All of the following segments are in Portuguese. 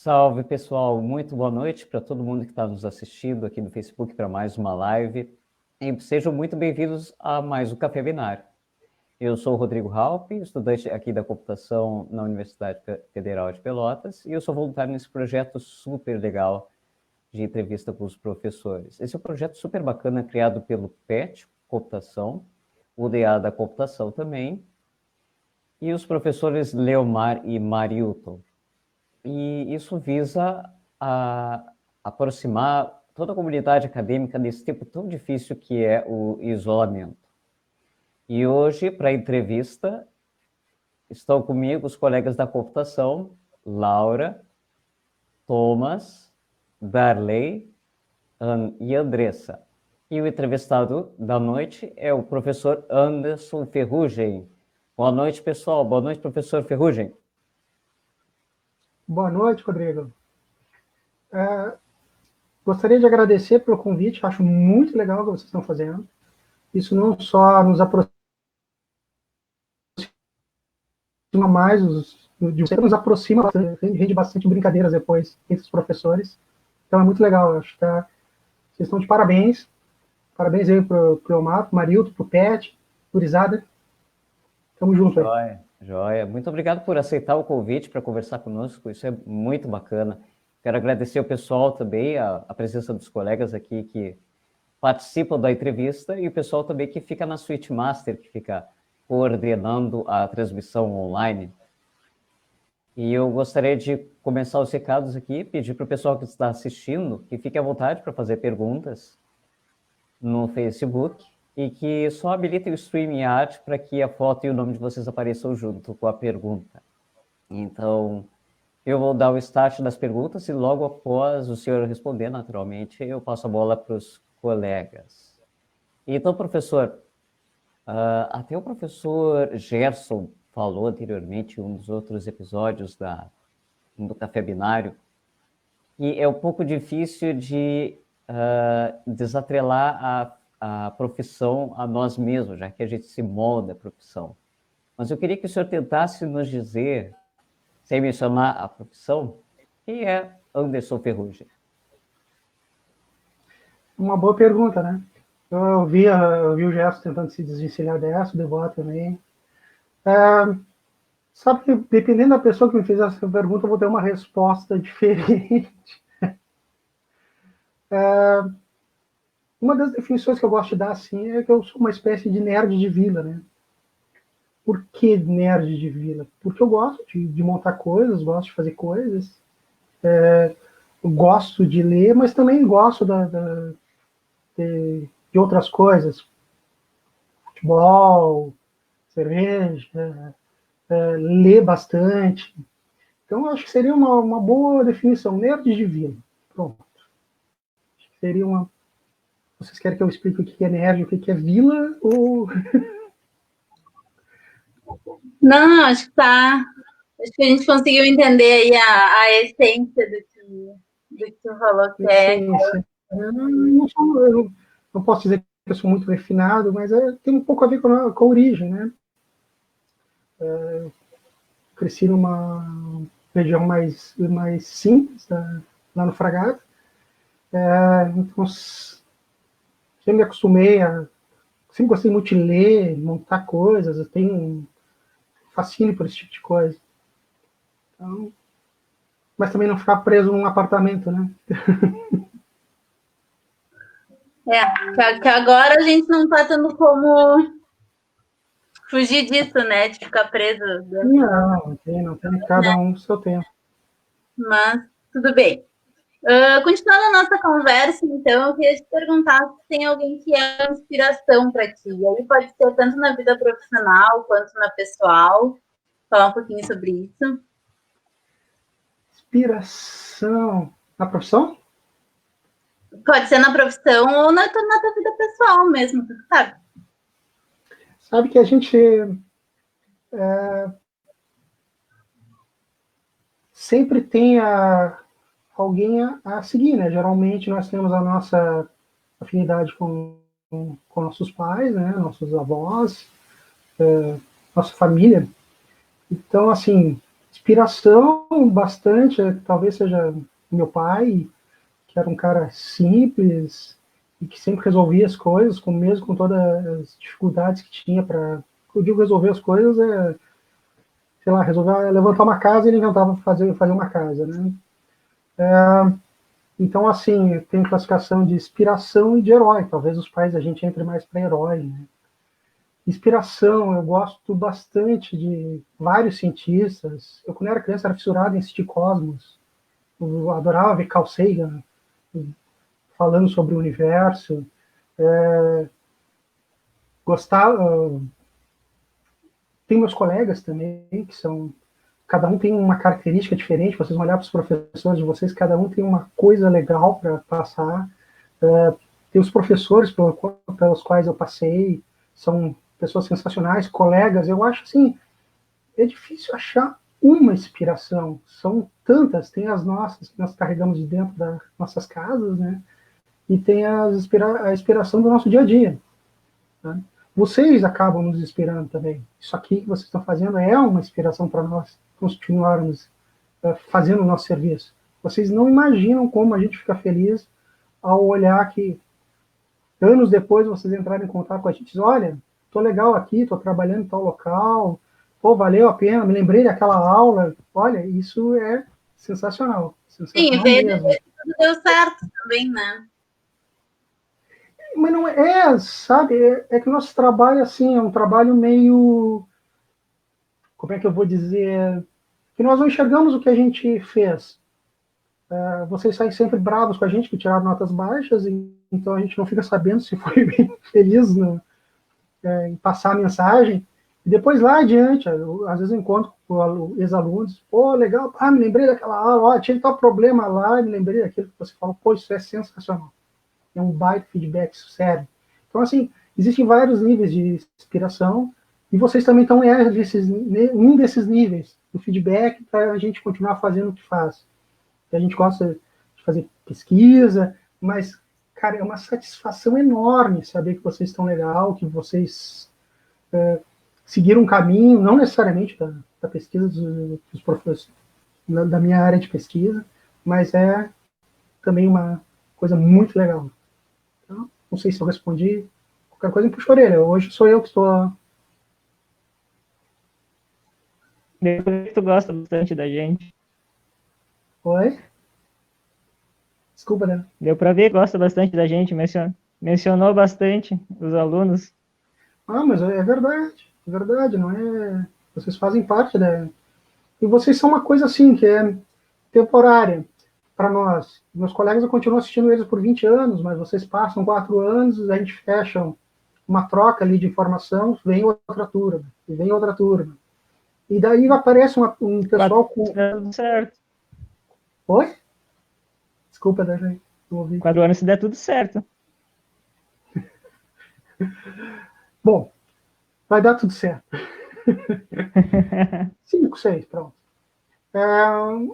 Salve, pessoal! Muito boa noite para todo mundo que está nos assistindo aqui no Facebook para mais uma live. E sejam muito bem-vindos a mais um Café Binário. Eu sou o Rodrigo Halpe, estudante aqui da computação na Universidade Federal de Pelotas, e eu sou voluntário nesse projeto super legal de entrevista com os professores. Esse é um projeto super bacana criado pelo PET, Computação, o DA da Computação também, e os professores Leomar e Marilton. E isso visa aproximar toda a comunidade acadêmica desse tempo tão difícil que é o isolamento. E hoje, para a entrevista, estão comigo os colegas da computação, Laura, Thomas, Darley e Andressa. E o entrevistado da noite é o professor Anderson Ferrugem. Boa noite, pessoal. Boa noite, professor Ferrugem. Boa noite, Rodrigo. Gostaria de agradecer pelo convite, acho muito legal o que vocês estão fazendo. Isso não só nos aproxima mais, nos aproxima, rende bastante brincadeiras depois entre os professores. Então é muito legal, acho que vocês estão de parabéns. Parabéns aí para o Omar, para o Marilton, para o Pet, Gurizada. Tamo junto aí. Joia. Muito obrigado por aceitar o convite para conversar conosco, isso é muito bacana. Quero agradecer ao pessoal também, a presença dos colegas aqui que participam da entrevista e o pessoal também que fica na Suite Master, que fica coordenando a transmissão online. E eu gostaria de começar os recados aqui, pedir para o pessoal que está assistindo que fique à vontade para fazer perguntas no Facebook e que só habilitem o StreamYard para que a foto e o nome de vocês apareçam junto com a pergunta. Então, eu vou dar o start das perguntas e logo após o senhor responder, naturalmente, eu passo a bola para os colegas. Então, professor, até o professor Gerson falou anteriormente em um dos outros episódios do Café Binário, e é um pouco difícil de desatrelar a profissão a nós mesmos, já que a gente se molda a profissão. Mas eu queria que o senhor tentasse nos dizer, sem mencionar a profissão, quem é Anderson Ferrugem? Uma boa pergunta, né? Eu vi o Gerson tentando se desvencilhar dessa, o Debó também. Sabe que, dependendo da pessoa que me fez essa pergunta, eu vou ter uma resposta diferente. Uma das definições que eu gosto de dar, assim, é que eu sou uma espécie de nerd de vila, né? Por que nerd de vila? Porque eu gosto de montar coisas, gosto de fazer coisas, gosto de ler, mas também gosto de outras coisas. Futebol, cerveja, ler bastante. Então, eu acho que seria uma boa definição, nerd de vila. Pronto. Acho que seria uma... Vocês querem que eu explique o que é nerd, o que é vila, ou... Não, acho que tá. Acho que a gente conseguiu entender aí a essência do que tu falou que é. Eu não posso dizer que eu sou muito refinado, mas tem um pouco a ver com a origem, né? Cresci numa região mais simples, lá no Fragata. Então, sempre me acostumei sempre gostei muito de ler, montar coisas, eu tenho um fascínio por esse tipo de coisa. Então, mas também não ficar preso num apartamento, né? Que agora a gente não tá tendo como fugir disso, né? De ficar preso. Não tem cada um no seu tempo. Mas tudo bem. Continuando a nossa conversa, então, eu queria te perguntar se tem alguém que é uma inspiração para ti. E aí pode ser tanto na vida profissional quanto na pessoal. Falar um pouquinho sobre isso. Inspiração. Na profissão? Pode ser na profissão ou na tua vida pessoal mesmo, tu sabe? Sabe que a gente sempre tem alguém a seguir, né? Geralmente nós temos a nossa afinidade com nossos pais, né? Nossos avós, nossa família. Então, assim, Inspiração, bastante, talvez seja meu pai, que era um cara simples e que sempre resolvia as coisas, mesmo com todas as dificuldades que tinha para... Eu digo resolver as coisas, sei lá, resolver levantar uma casa, ele inventava fazer uma casa, né? Então, assim, tem classificação de inspiração e de herói. Talvez os pais a gente entre mais para herói, né? Inspiração, eu gosto bastante de vários cientistas. Eu, quando era criança, era fissurado em assistir Cosmos. Eu adorava ver Carl Sagan falando sobre o universo. Gostava... Tem meus colegas também, que são... Cada um tem uma característica diferente. Vocês vão olhar para os professores de vocês, cada um tem uma coisa legal para passar. Tem os professores pelos quais eu passei, são pessoas sensacionais, colegas. Eu acho assim, é difícil achar uma inspiração. São tantas, tem as nossas que nós carregamos de dentro das nossas casas, né? E tem a inspiração do nosso dia a dia, né? Vocês acabam nos inspirando também. Isso aqui que vocês estão fazendo é uma inspiração para nós continuarmos fazendo o nosso serviço. Vocês não imaginam como a gente fica feliz ao olhar que anos depois vocês entrarem em contato com a gente e dizem, olha, tô legal aqui, tô trabalhando em tal local, pô, valeu a pena, me lembrei daquela aula. Olha, isso é sensacional. Sim, ver que tudo deu certo também, né? Mas não sabe, que o nosso trabalho, assim, é um trabalho meio, como é que eu vou dizer, que nós não enxergamos o que a gente fez. Vocês saem sempre bravos com a gente, que tiraram notas baixas, então a gente não fica sabendo se foi bem feliz em passar a mensagem. E depois, lá adiante, às vezes eu encontro com ex-alunos, pô, legal, me lembrei daquela aula, tive tal problema lá, me lembrei daquilo que você falou, pô, isso é sensacional. É um baita feedback, isso sério. Então, assim, existem vários níveis de inspiração, e vocês também estão um desses níveis do feedback para a gente continuar fazendo o que faz. A gente gosta de fazer pesquisa, mas, cara, é uma satisfação enorme saber que vocês estão legal, que vocês seguiram um caminho, não necessariamente da pesquisa dos professores, da minha área de pesquisa, mas é também uma coisa muito legal. Então, não sei se eu respondi. Qualquer coisa me puxa a orelha. Hoje sou eu que estou... Depois tu gosta bastante da gente. Oi? Desculpa, né? Deu para ver que gosta bastante da gente, mencionou bastante os alunos. Mas é verdade, não é... Vocês fazem parte E vocês são uma coisa assim, que é temporária para nós. Meus colegas, eu continuo assistindo eles por 20 anos, mas vocês passam 4 anos, a gente fecha uma troca ali de informação, vem outra turma, e vem outra turma. E daí aparece um pessoal com... Tudo certo. Oi? Desculpa, Daí, não ouvi. 4 anos se der tudo certo. Bom, vai dar tudo certo. 5, 6, pronto.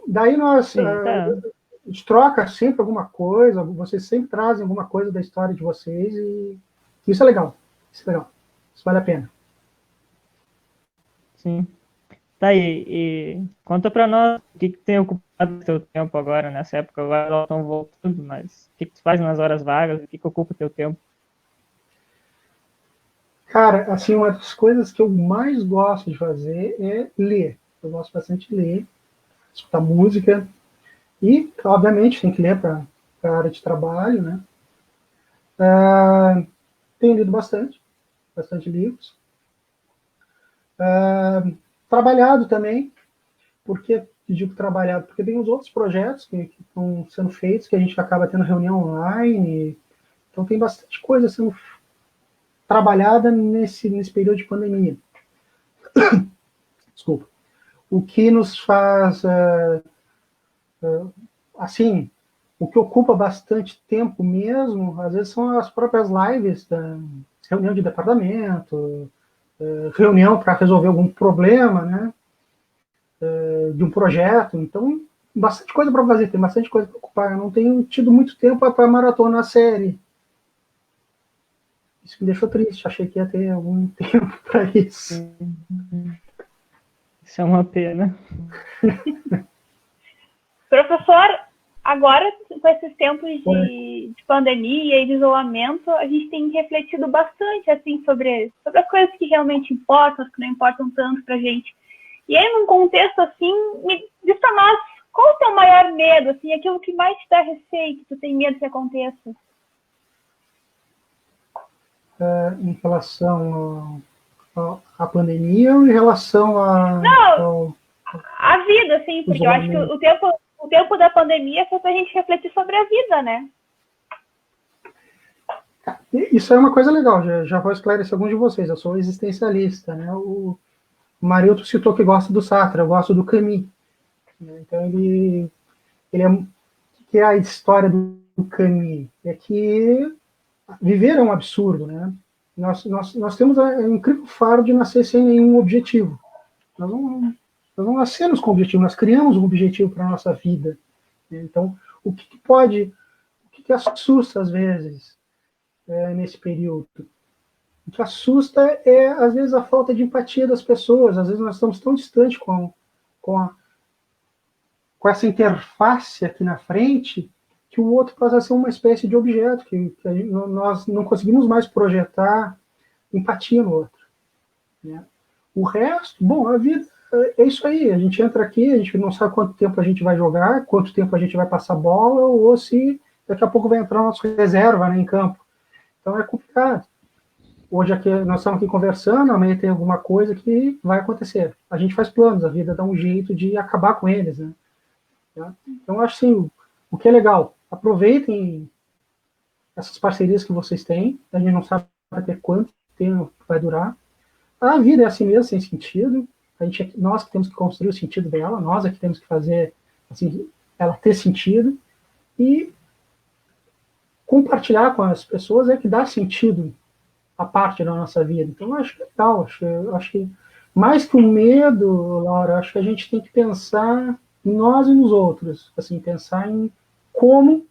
Daí nós... Sim, tá. A gente troca sempre alguma coisa, vocês sempre trazem alguma coisa da história de vocês, e isso é legal. Isso vale a pena. Sim. Tá aí, e conta para nós o que tem ocupado o teu tempo agora, nessa época. Agora elas estão voltando, mas o que tu faz nas horas vagas? O que ocupa o teu tempo? Cara, assim, uma das coisas que eu mais gosto de fazer é ler. Eu gosto bastante de ler, escutar música, e, obviamente, tem que ler para a área de trabalho, né? Tenho lido bastante livros. Trabalhado também, porque digo trabalhado, porque tem os outros projetos que estão sendo feitos, que a gente acaba tendo reunião online, então tem bastante coisa sendo trabalhada nesse período de pandemia. Desculpa. O que nos faz, assim, o que ocupa bastante tempo mesmo, às vezes são as próprias lives da reunião de departamento, reunião para resolver algum problema, né, de um projeto. Então, bastante coisa para fazer, tem bastante coisa para ocupar. Eu não tenho tido muito tempo para maratonar a série. Isso me deixou triste, achei que ia ter algum tempo para isso. Isso é uma pena. Professor, agora, com esses tempos de pandemia e de isolamento, a gente tem refletido bastante, assim, sobre as coisas que realmente importam, as que não importam tanto pra gente. E aí, num contexto, assim, diz pra nós, qual o teu maior medo, assim, aquilo que mais te dá receio, que tu tem medo que aconteça? Em relação à pandemia ou em relação a vida, assim, porque eu acho que o tempo da pandemia foi pra gente refletir sobre a vida, né? Isso é uma coisa legal, já vou esclarecer alguns de vocês. Eu sou existencialista, né? O Marilton citou que gosta do Sartre, eu gosto do Camus. Então, ele o que é a história do Camus? É que viver é um absurdo, né? Nós temos um incrível faro de nascer sem nenhum objetivo. Nós não nascemos com objetivo, nós criamos um objetivo para a nossa vida. Então, o que assusta às vezes nesse período? O que assusta é, às vezes, a falta de empatia das pessoas. Às vezes nós estamos tão distantes com essa interface aqui na frente que o outro passa a ser uma espécie de objeto, que nós não conseguimos mais projetar empatia no outro. Né? O resto, bom, a vida é isso aí. A gente entra aqui, a gente não sabe quanto tempo a gente vai jogar, quanto tempo a gente vai passar bola, ou se daqui a pouco vai entrar o nosso reserva, né, em campo. Então é complicado. Hoje aqui, nós estamos aqui conversando, amanhã tem alguma coisa que vai acontecer. A gente faz planos, a vida dá um jeito de acabar com eles. Né? Então, acho assim, o que é legal, aproveitem essas parcerias que vocês têm, a gente não sabe até quanto tempo vai durar. A vida é assim mesmo, sem sentido, nós que temos que construir o sentido dela, nós é que temos que fazer assim, ela ter sentido, e compartilhar com as pessoas é que dá sentido a parte da nossa vida. Então, eu acho legal, acho que mais que o medo, Laura, acho que a gente tem que pensar em nós e nos outros, assim, pensar em como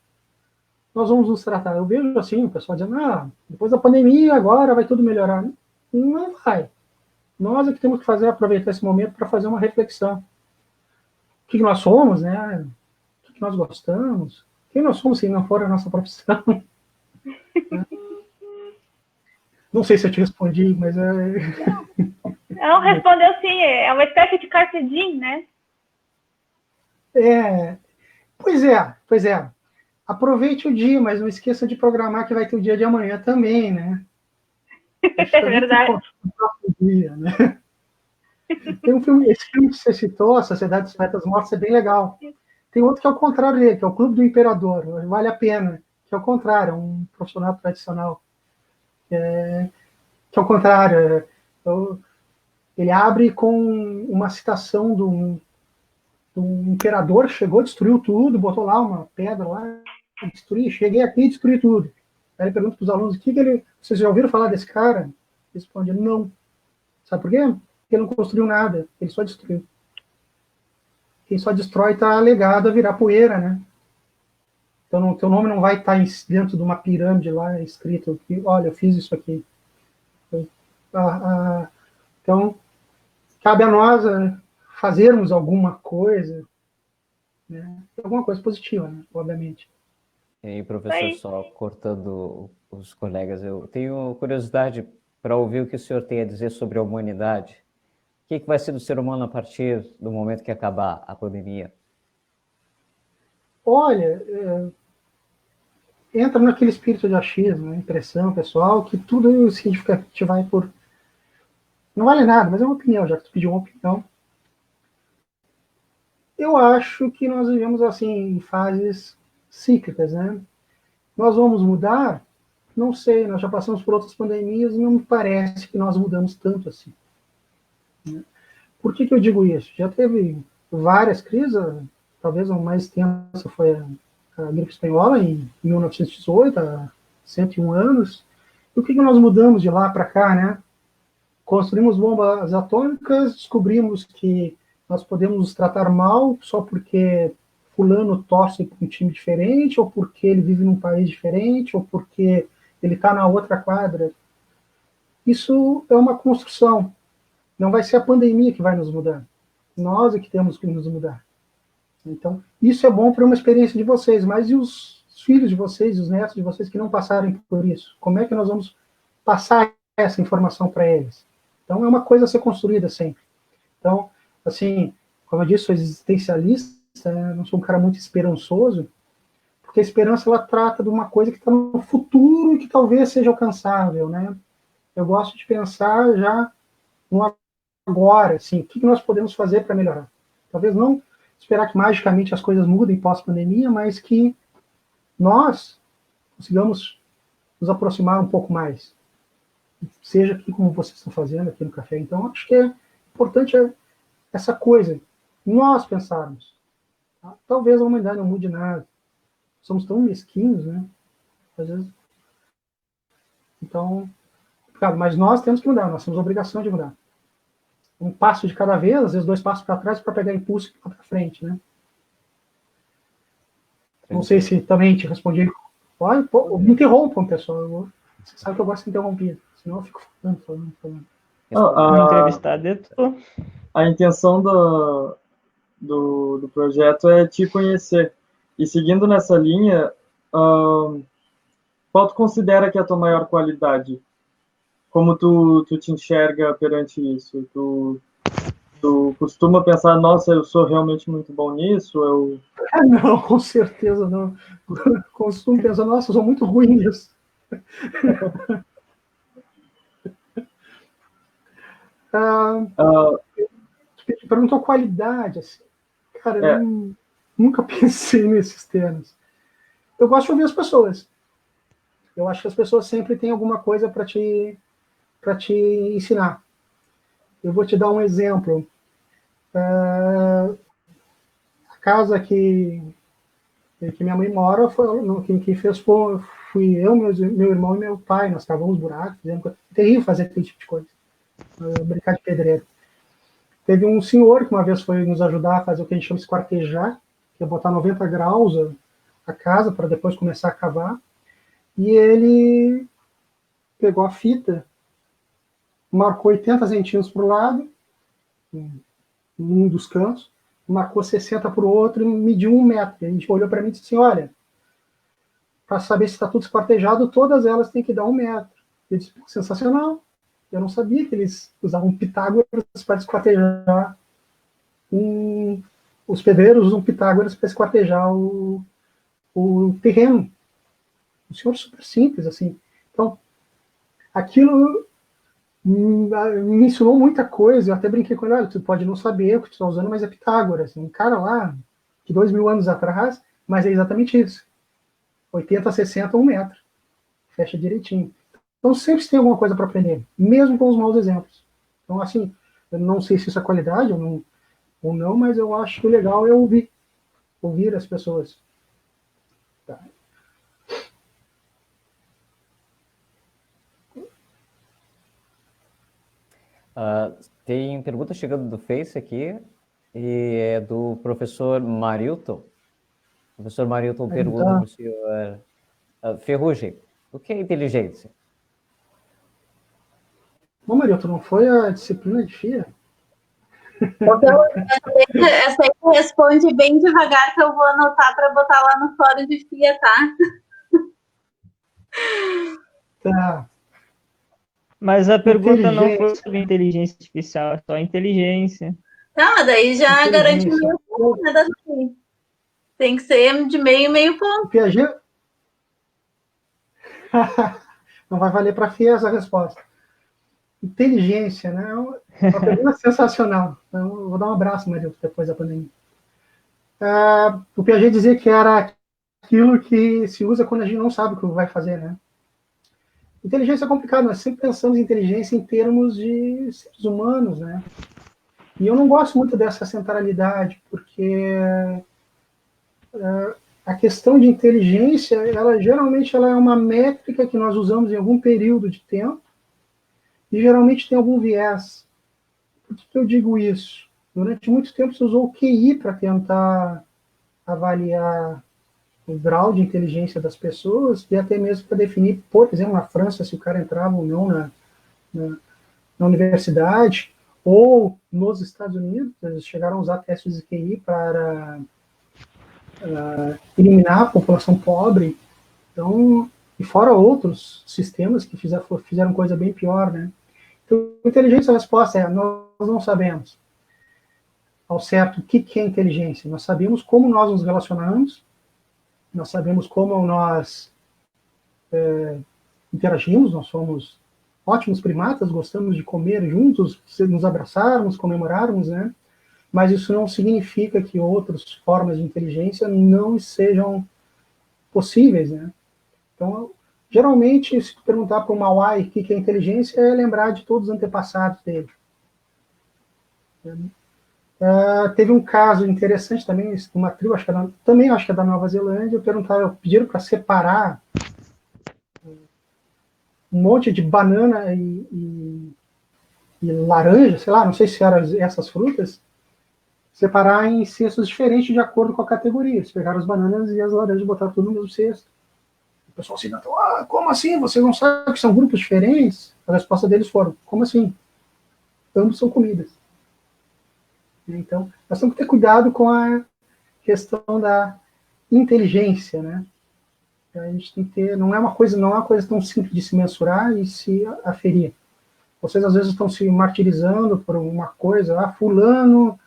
nós vamos nos tratar. Eu vejo assim, o pessoal dizendo, depois da pandemia, agora vai tudo melhorar. Não vai. Nós é que temos que aproveitar esse momento para fazer uma reflexão. O que nós somos, né? O que nós gostamos? Quem nós somos se não for a nossa profissão? Não sei se eu te respondi, mas Não, respondeu sim, é uma espécie de carpe diem, né? Pois é. Aproveite o dia, mas não esqueça de programar que vai ter o dia de amanhã também, né? É verdade. Dia, né? Tem esse filme que você citou, A Sociedade dos Poetas Mortos, é bem legal. Tem outro que é o contrário dele, que é o Clube do Imperador, vale a pena, que é o contrário, é um profissional tradicional. Que é o contrário. Ele abre com uma citação de um imperador, chegou, destruiu tudo, botou lá uma pedra lá, destruí, cheguei aqui e destruí tudo. Aí ele pergunta para os alunos, vocês já ouviram falar desse cara? Eles respondem, não. Sabe por quê? Porque ele não construiu nada, ele só destruiu. Quem só destrói está legado a virar poeira, né? Então, teu nome não vai estar dentro de uma pirâmide lá escrito, olha, eu fiz isso aqui. Então, cabe a nós fazermos alguma coisa, né? Alguma coisa positiva, né? Obviamente. E aí, professor, só cortando os colegas, eu tenho curiosidade para ouvir o que o senhor tem a dizer sobre a humanidade. O que vai ser do ser humano a partir do momento que acabar a pandemia? Olha, entra naquele espírito de achismo, né? Impressão pessoal, que tudo significa que vai por... Não vale nada, mas é uma opinião, já que tu pediu uma opinião. Eu acho que nós vivemos assim em fases cíclicas, né? Nós vamos mudar? Não sei, nós já passamos por outras pandemias e não me parece que nós mudamos tanto assim. Por que eu digo isso? Já teve várias crises, talvez a mais tensa foi a gripe espanhola em 1918, há 101 anos. E o que nós mudamos de lá para cá, né? Construímos bombas atômicas, descobrimos que nós podemos nos tratar mal só porque fulano torce para um time diferente, ou porque ele vive num país diferente, ou porque ele está na outra quadra. Isso é uma construção. Não vai ser a pandemia que vai nos mudar. Nós é que temos que nos mudar. Então, isso é bom para uma experiência de vocês, mas e os filhos de vocês, os netos de vocês que não passarem por isso? Como é que nós vamos passar essa informação para eles? Então, é uma coisa a ser construída sempre. Então, assim, como eu disse, sou existencialista, né? Não sou um cara muito esperançoso, porque a esperança, ela trata de uma coisa que está no futuro e que talvez seja alcançável, né? Eu gosto de pensar já no agora, assim, o que nós podemos fazer para melhorar. Talvez não esperar que magicamente as coisas mudem pós-pandemia, mas que nós consigamos nos aproximar um pouco mais. Seja aqui como vocês estão fazendo aqui no café. Então, acho que é importante essa coisa, nós pensarmos. Tá? Talvez a humanidade não mude nada. Somos tão mesquinhos, né? Às vezes. Então, claro, mas nós temos que mudar, nós temos a obrigação de mudar. Um passo de cada vez, às vezes 2 passos para trás para pegar impulso e para frente, né? Não sei se também te respondi. Olha, pô, me interrompam, pessoal. Você sabe que eu gosto de interromper, senão eu fico falando. Entrevistado, a intenção do projeto é te conhecer. E seguindo nessa linha, qual tu considera que é a tua maior qualidade? Como tu te enxerga perante isso? Tu costuma pensar, nossa, eu sou realmente muito bom nisso? Não, com certeza não. Costumo pensar, nossa, eu sou muito ruim nisso. Tu perguntou qualidade, assim. Cara, eu nunca pensei nesses termos. Eu gosto de ouvir as pessoas. Eu acho que as pessoas sempre têm alguma coisa para te ensinar. Eu vou te dar um exemplo. A casa que minha mãe mora, quem fez fui eu, meu irmão e meu pai. Nós cavamos buracos, fizemos coisa. É terrível fazer aquele tipo de coisa. Brincar de pedreiro. Teve um senhor que uma vez foi nos ajudar a fazer o que a gente chama de esquartejar, que é botar 90 graus a casa para depois começar a cavar. E ele pegou a fita, marcou 80 centímetros para o lado, em um dos cantos, marcou 60 para o outro e mediu 1 metro. E a gente olhou para mim e disse assim, olha, para saber se está tudo esquartejado, todas elas têm que dar 1 metro. Eu disse, sensacional. Eu não sabia que eles usavam Pitágoras para esquartejar. Os pedreiros usam Pitágoras para esquartejar o terreno. Um senhor super simples, assim. Então, aquilo me ensinou muita coisa. Eu até brinquei com ele, olha, tu pode não saber o que tu está usando, mas é Pitágoras. Um cara lá, de 2.000 anos atrás, mas é exatamente isso. 80, 60, 1 metro. Fecha direitinho. Então, sempre tem alguma coisa para aprender, mesmo com os maus exemplos. Então, assim, eu não sei se isso é qualidade ou não, mas eu acho que o legal é ouvir as pessoas. Tá. Tem pergunta chegando do Face aqui, e é do professor Marilton. O professor Marilton pergunta para o senhor Ferrugem, o que é inteligência? Bom, Marilton, não foi a disciplina de FIA? Essa aí tu responde bem devagar, que eu vou anotar para botar lá no fórum de FIA, tá? Tá. Mas a pergunta não foi sobre inteligência artificial, é só inteligência. Tá, mas daí já garante meio ponto, né, Davi? Tem que ser de meio ponto. Piaget? Não vai valer para FIA essa resposta. Inteligência, né? É uma pergunta sensacional. Então, eu vou dar um abraço, Marilton, depois da pandemia. O Piaget dizia que era aquilo que se usa quando a gente não sabe o que vai fazer, né? Inteligência é complicado, nós sempre pensamos em inteligência em termos de seres humanos, né? E eu não gosto muito dessa centralidade, porque a questão de inteligência, geralmente ela é uma métrica que nós usamos em algum período de tempo, e geralmente tem algum viés. Por que eu digo isso? Durante muito tempo se usou o QI para tentar avaliar o grau de inteligência das pessoas e até mesmo para definir, por exemplo, na França, se o cara entrava ou não na universidade, Ou, nos Estados Unidos, eles chegaram a usar testes de QI para eliminar a população pobre. Então, e fora outros sistemas que fizeram coisa bem pior, né? Então, inteligência, a resposta é, nós não sabemos ao certo o que é inteligência. Nós sabemos como nós nos relacionamos, nós sabemos como nós interagimos, nós somos ótimos primatas, gostamos de comer juntos, nos abraçarmos, comemorarmos, né? Mas isso não significa que outras formas de inteligência não sejam possíveis, né? Então, geralmente, se tu perguntar para o Mauai o que é inteligência, é lembrar de todos os antepassados dele. Teve um caso interessante também, uma tribo, também acho que é da Nova Zelândia, pediram para separar um monte de banana e laranja, sei lá, não sei se eram essas frutas, separar em cestos diferentes de acordo com a categoria. Eles pegaram as bananas e as laranjas e botaram tudo no mesmo cesto. O pessoal se inventou, como assim? Vocês não sabem que são grupos diferentes? A resposta deles foram, como assim? Ambos são comidas. Então, nós temos que ter cuidado com a questão da inteligência, né? A gente tem que ter, não é uma coisa tão simples de se mensurar e se aferir. Vocês às vezes estão se martirizando por uma coisa, fulano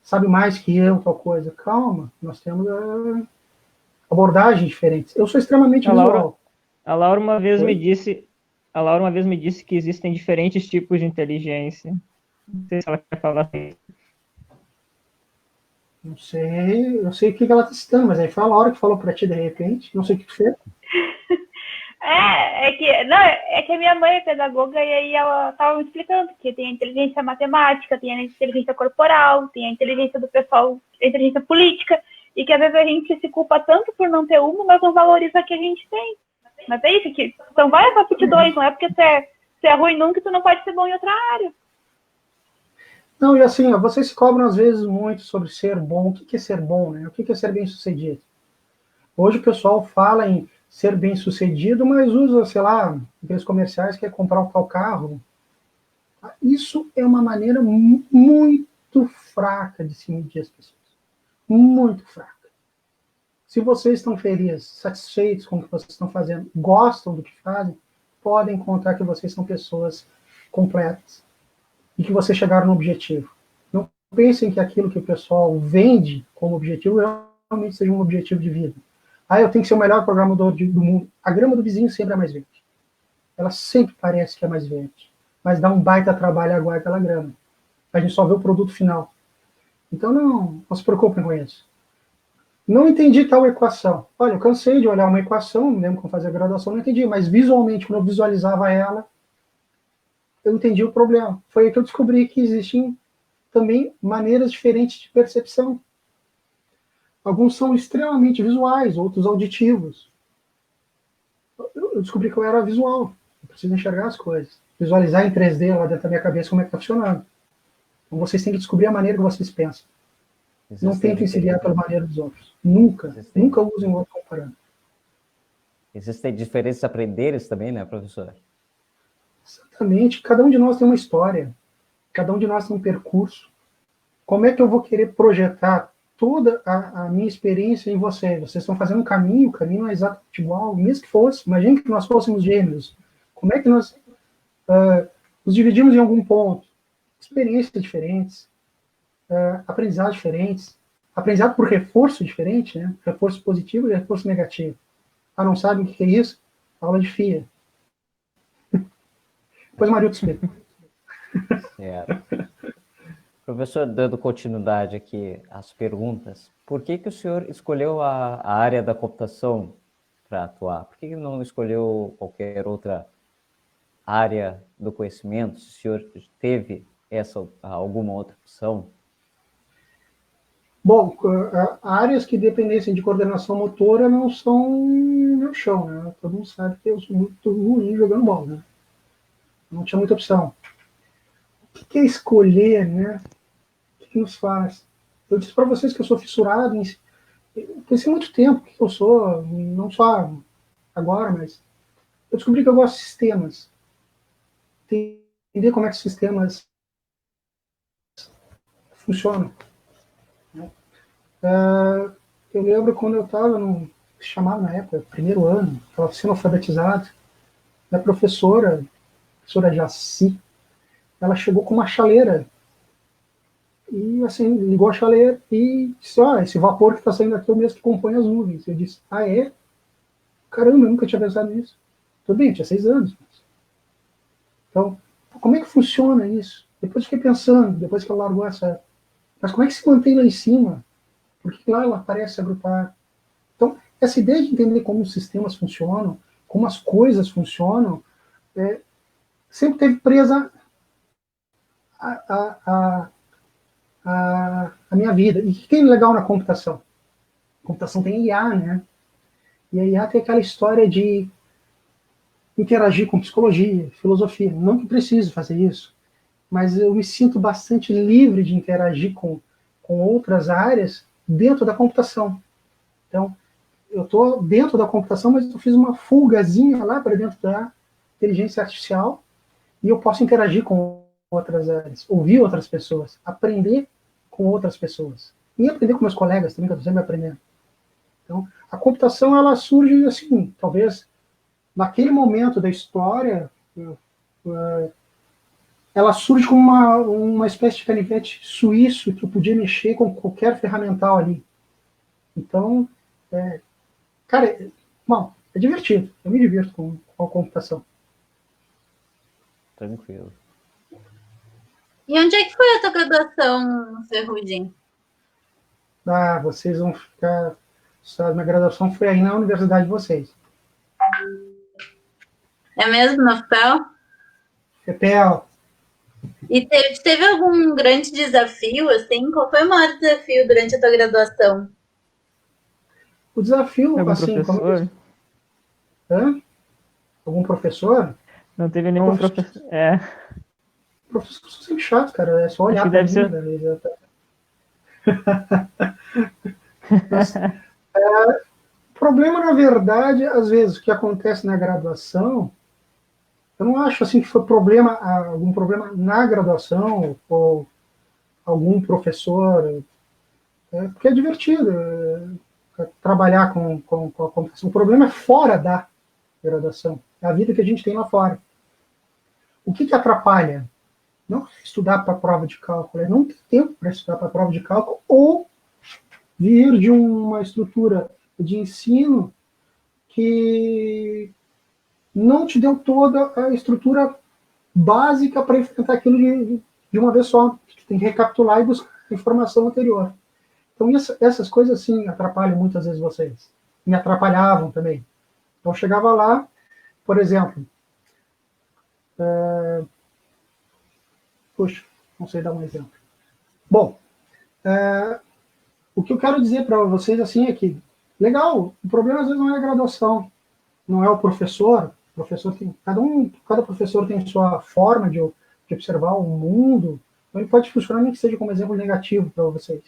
sabe mais que eu, tal coisa. Calma, nós temos abordagens diferentes. Eu sou extremamente visual. A Laura uma vez me disse que existem diferentes tipos de inteligência. Não sei se ela quer falar assim. Não sei, eu sei o que ela está citando, mas aí foi a Laura que falou para ti de repente, não sei o que fez. É que a minha mãe é pedagoga e aí ela estava me explicando que tem a inteligência matemática, tem a inteligência corporal, tem a inteligência do pessoal, a inteligência política, e que às vezes a gente se culpa tanto por não ter uma, mas não valoriza a que a gente tem. Mas é isso, que são várias aptidões, não é porque você é ruim num que tu não pode ser bom em outra área. Não, e assim, vocês se cobram às vezes muito sobre ser bom. O que é ser bom, né? O que é ser bem-sucedido? Hoje o pessoal fala em ser bem-sucedido, mas usa, sei lá, aqueles comerciais que é comprar um tal carro. Isso é uma maneira muito fraca de se medir as pessoas. Muito fraca. Se vocês estão felizes, satisfeitos com o que vocês estão fazendo, gostam do que fazem, podem contar que vocês são pessoas completas e que vocês chegaram no objetivo. Não pensem que aquilo que o pessoal vende como objetivo realmente seja um objetivo de vida. Eu tenho que ser o melhor programador do mundo. A grama do vizinho sempre é mais verde. Ela sempre parece que é mais verde. Mas dá um baita trabalho aguar aquela grama. A gente só vê o produto final. Então não se preocupem com isso. Não entendi tal equação. Olha, eu cansei de olhar uma equação, me lembro quando fazia graduação, não entendi, mas visualmente, quando eu visualizava ela, eu entendi o problema. Foi aí que eu descobri que existem também maneiras diferentes de percepção. Alguns são extremamente visuais, outros auditivos. Eu descobri que eu era visual. Eu preciso enxergar as coisas. Visualizar em 3D lá dentro da minha cabeça como é que está funcionando. Então vocês têm que descobrir a maneira que vocês pensam. Não tentem se guiar pela maneira dos outros. Nunca usem o outro comparando. Existem diferentes aprenderes também, né, professor? Exatamente. Cada um de nós tem uma história. Cada um de nós tem um percurso. Como é que eu vou querer projetar toda a minha experiência em vocês? Vocês estão fazendo um caminho, o caminho é exatamente igual, mesmo que fosse. Imagine que nós fôssemos gêmeos. Como é que nós nos dividimos em algum ponto? Experiências diferentes, aprendizados diferentes, aprendizado por reforço diferente, né? Reforço positivo e reforço negativo. Não sabem o que é isso? Aula de FIA. Depois o Marildo explica. Professor, dando continuidade aqui às perguntas, por que o senhor escolheu a área da computação para atuar? Por que não escolheu qualquer outra área do conhecimento? Se o senhor teve alguma outra opção? Bom, áreas que dependessem de coordenação motora não são meu chão, né? Todo mundo sabe que eu sou muito ruim jogando bola, né? Não tinha muita opção. O que é escolher, né? O que nos faz? Eu disse para vocês que eu sou fissurado em... Eu pensei muito tempo que eu sou, não só agora, mas eu descobri que eu gosto de sistemas. Entender como é que os sistemas funcionam. Né? Eu lembro quando eu estava no chamado na época, primeiro ano, estava sendo alfabetizado, a professora Jaci, ela chegou com uma chaleira e assim ligou a chaleira e disse: esse vapor que está saindo aqui é o mesmo que compõe as nuvens. Eu disse: é? Caramba, eu nunca tinha pensado nisso. Tudo bem, eu tinha 6 anos. Então, como é que funciona isso? Depois eu fiquei pensando, depois que ela largou essa... Mas como é que se mantém lá em cima? Por que lá ela parece agrupar? Então, essa ideia de entender como os sistemas funcionam, como as coisas funcionam, sempre teve presa a minha vida. E o que tem legal na computação? A computação tem IA, né? E a IA tem aquela história de interagir com psicologia, filosofia. Não que precise fazer isso, mas eu me sinto bastante livre de interagir com outras áreas dentro da computação. Então, eu estou dentro da computação, mas eu fiz uma fugazinha lá para dentro da inteligência artificial e eu posso interagir com outras áreas, ouvir outras pessoas, aprender com outras pessoas. E aprender com meus colegas também, que eu estou sempre aprendendo. Então, a computação, ela surge assim, talvez naquele momento da história, ela surge como uma espécie de canivete suíço que eu podia mexer com qualquer ferramental ali. Então, cara, bom, é divertido. Eu me divirto com a computação. Tranquilo. E onde é que foi a tua graduação, Ferrugem? Vocês vão ficar... Minha graduação foi aí na universidade de vocês. É mesmo, no FPEL? FPEL. E teve algum grande desafio, assim? Qual foi o maior desafio durante a tua graduação? O desafio, Algum assim... professor? Algum professor? Não teve nenhum professor. Professores são sempre chatos, cara. É só olhar que para deve mim. ser... Mas, o problema, na verdade, às vezes, o que acontece na graduação, eu não acho assim que foi algum problema na graduação, ou algum professor, porque é divertido trabalhar com a computação. O problema é fora da graduação, é a vida que a gente tem lá fora. O que atrapalha? Não estudar para a prova de cálculo, é não ter tempo para estudar para a prova de cálculo, ou vir de uma estrutura de ensino que não te deu toda a estrutura básica para enfrentar aquilo de uma vez só. Tu tem que recapitular e buscar a informação anterior. Então, essas coisas, sim, atrapalham muitas vezes vocês. Me atrapalhavam também. Então, eu chegava lá, por exemplo... Puxa, não sei dar um exemplo. Bom, o que eu quero dizer para vocês assim é que, legal, o problema às vezes não é a graduação, não é o professor. O professor tem, cada professor tem sua forma de observar o mundo, então ele pode funcionar nem que seja como exemplo negativo para vocês.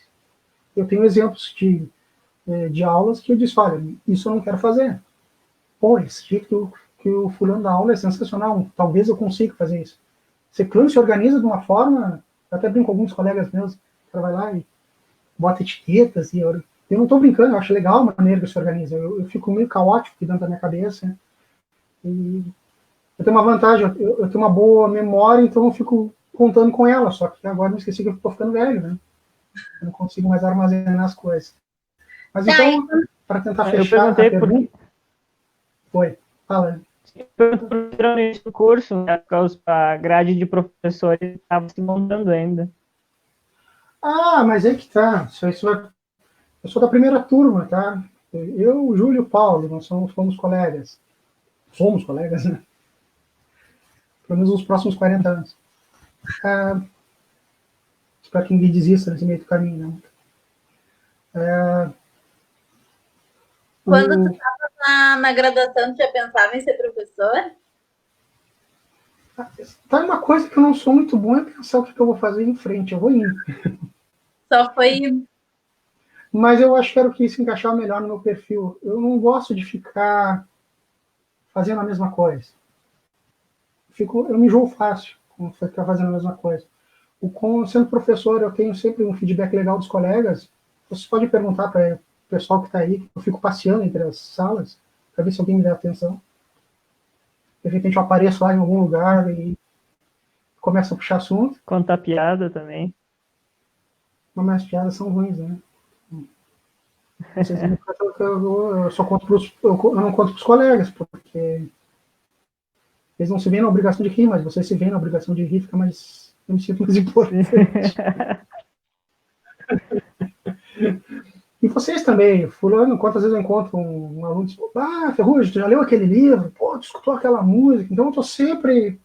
Eu tenho exemplos de aulas que eu disse: olha, isso eu não quero fazer. Pô, esse jeito que o fulano da aula é sensacional, talvez eu consiga fazer isso. Esse clã se organiza de uma forma, eu até brinco com alguns colegas meus, que vai lá e bota etiquetas, e eu não estou brincando, eu acho legal a maneira que se organiza. Eu fico meio caótico aqui dentro da minha cabeça, e eu tenho uma vantagem, eu tenho uma boa memória, então eu fico contando com ela, só que agora eu me esqueci que eu estou ficando velho, né? Eu não consigo mais armazenar as coisas. Mas então, para tentar fechar a pergunta... Foi, fala. Eu nesse curso, né, por causa da grade de professores estava se montando ainda. Mas aí que tá. Eu sou da primeira turma, tá? Eu, o Júlio e o Paulo, nós fomos colegas. Somos colegas, né? Pelo menos nos próximos 40 anos. Espero que ninguém desista nesse meio do caminho, não. Quando tu estava na graduação, tu já pensava em ser professor? Tá, uma coisa que eu não sou muito bom é pensar o que eu vou fazer em frente. Eu vou indo. Só foi... Mas eu acho que era o que se encaixava melhor no meu perfil. Eu não gosto de ficar fazendo a mesma coisa. Eu me enjoo fácil com ficar fazendo a mesma coisa. Sendo professor, eu tenho sempre um feedback legal dos colegas. Vocês podem perguntar para o pessoal que está aí, eu fico passeando entre as salas, para ver se alguém me dá atenção. De repente eu apareço lá em algum lugar e começo a puxar assunto. Contar piada também. Mas minhas piadas são ruins, né? Vocês vão ficar falando que eu só conto eu não conto para os colegas, porque eles não se veem na obrigação de rir, mas vocês se veem na obrigação de rir, fica mais... Eu me sinto mais importante. E vocês também, fulano, quantas vezes eu encontro um aluno e diz, Ferrugem, tu já leu aquele livro? Pô, tu escutou aquela música? Então eu estou sempre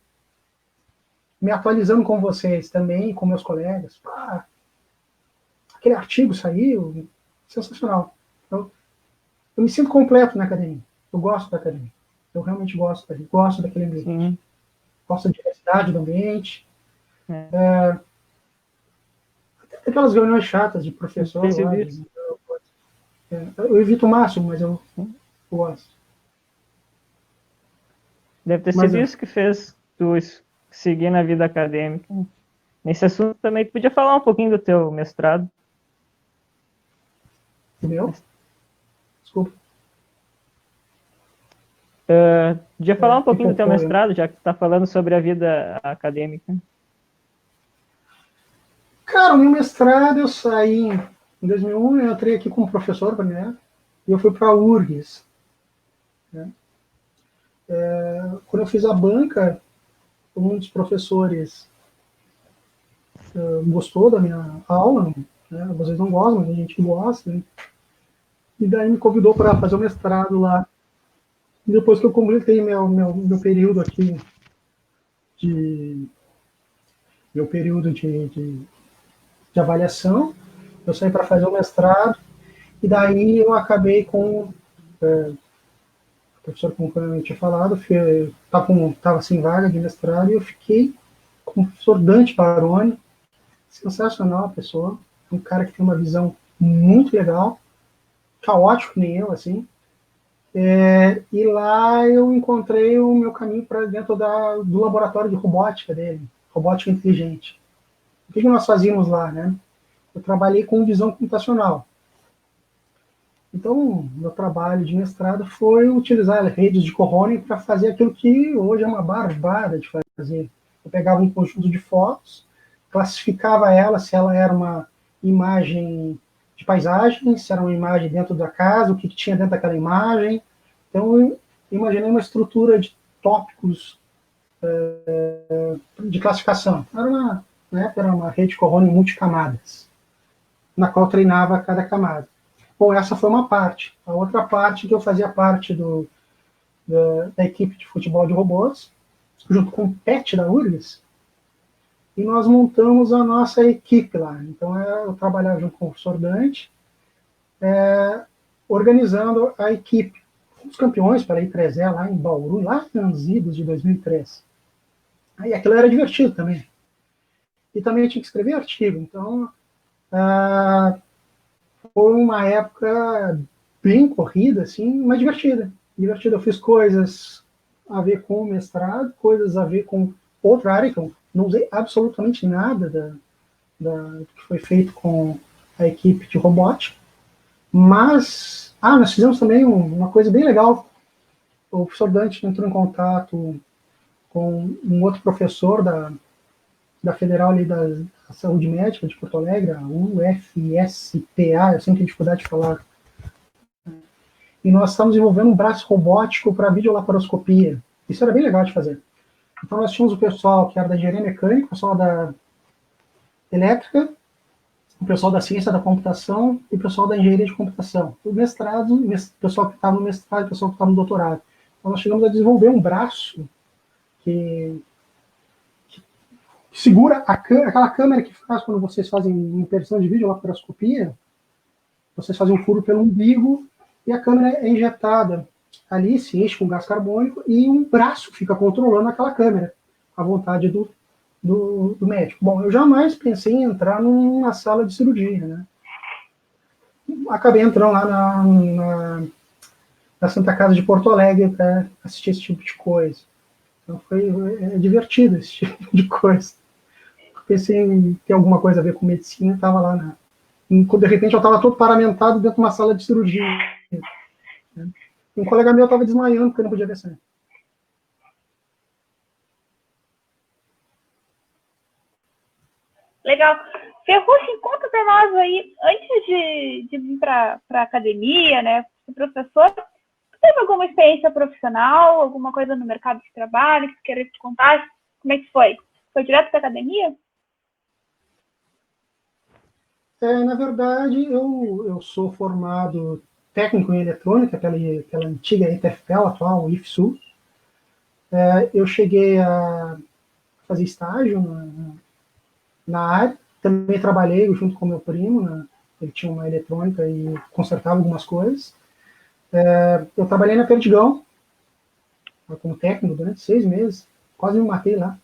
me atualizando com vocês também, com meus colegas. Aquele artigo saiu, sensacional. Eu me sinto completo na academia. Eu gosto da academia. Eu realmente gosto daquele ambiente. Sim. Gosto da diversidade do ambiente. Aquelas reuniões chatas de professor. Eu evito o máximo, mas eu gosto. Deve ter sido isso que fez tu seguir na vida acadêmica. Nesse assunto também podia falar um pouquinho do teu mestrado. O meu? Desculpa. Podia falar um pouquinho do teu mestrado, já que tu está falando sobre a vida acadêmica. Cara, o meu mestrado eu saí em 2001, eu entrei aqui como professor, né? E eu fui para a URGS. Né? Quando eu fiz a banca, um dos professores gostou da minha aula, né? Vocês não gostam, mas a gente gosta, né? E daí me convidou para fazer o mestrado lá. E depois que eu completei meu período aqui, de avaliação, eu saí para fazer o mestrado, e daí eu acabei com o professor, como eu tinha falado, estava sem vaga de mestrado, e eu fiquei com o professor Dante Baroni, sensacional a pessoa, um cara que tem uma visão muito legal, caótico que nem eu, assim, e lá eu encontrei o meu caminho para dentro do laboratório de robótica dele, robótica inteligente. O que nós fazíamos lá, né? Eu trabalhei com visão computacional. Então, meu trabalho de mestrado foi utilizar redes de Coronel para fazer aquilo que hoje é uma barbada de fazer. Eu pegava um conjunto de fotos, classificava ela, se ela era uma imagem de paisagem, se era uma imagem dentro da casa, o que tinha dentro daquela imagem. Então, eu imaginei uma estrutura de tópicos de classificação. Era uma rede Coronel multicamadas, na qual eu treinava cada camada. Bom, essa foi uma parte. A outra parte que eu fazia parte da equipe de futebol de robôs, junto com o PET da URGS, e nós montamos a nossa equipe lá. Então, eu trabalhava junto com o professor Dante, organizando a equipe. Fomos campeões pela I3E lá em Bauru, lá nos idos de 2003. Aí aquilo era divertido também. E também tinha que escrever artigo. Então, foi uma época bem corrida, assim, mas divertida. Eu fiz coisas a ver com o mestrado, coisas a ver com outra área, que eu não usei absolutamente nada do que foi feito com a equipe de robótica. Mas, nós fizemos também uma coisa bem legal. O professor Dante entrou em contato com um outro professor da Federal ali da Saúde Médica de Porto Alegre, a UFSPA, eu sempre tenho dificuldade de falar. E nós estamos desenvolvendo um braço robótico para videolaparoscopia. Isso era bem legal de fazer. Então nós tínhamos o pessoal que era da engenharia mecânica, o pessoal da elétrica, o pessoal da ciência da computação e o pessoal da engenharia de computação. O mestrado, o pessoal que estava no mestrado e o pessoal que estava no doutorado. Então nós chegamos a desenvolver um braço que segura aquela câmera que faz quando vocês fazem impressão de videolaparoscopia, vocês fazem um furo pelo umbigo e a câmera é injetada ali, se enche com gás carbônico e um braço fica controlando aquela câmera, à vontade do médico. Bom, eu jamais pensei em entrar numa sala de cirurgia, né? Acabei entrando lá na Santa Casa de Porto Alegre para assistir esse tipo de coisa. Então é divertido esse tipo de coisa. pensei em ter alguma coisa a ver com medicina, estava lá de repente eu estava todo paramentado dentro de uma sala de cirurgia. Né? Um colega meu estava desmaiando porque não podia ver sangue. Legal. Ferrucci, conta para nós aí, antes de vir para a academia, né, ser professor, tu teve alguma experiência profissional, alguma coisa no mercado de trabalho que tu queria te contar? Como é que foi? Foi direto para a academia? Na verdade, eu sou formado técnico em eletrônica, aquela antiga ETFPEL, atual IFSU. Eu cheguei a fazer estágio na área, também trabalhei junto com meu primo, ele tinha uma eletrônica e consertava algumas coisas. Eu trabalhei na Perdigão, como técnico, durante 6 meses, quase me matei lá.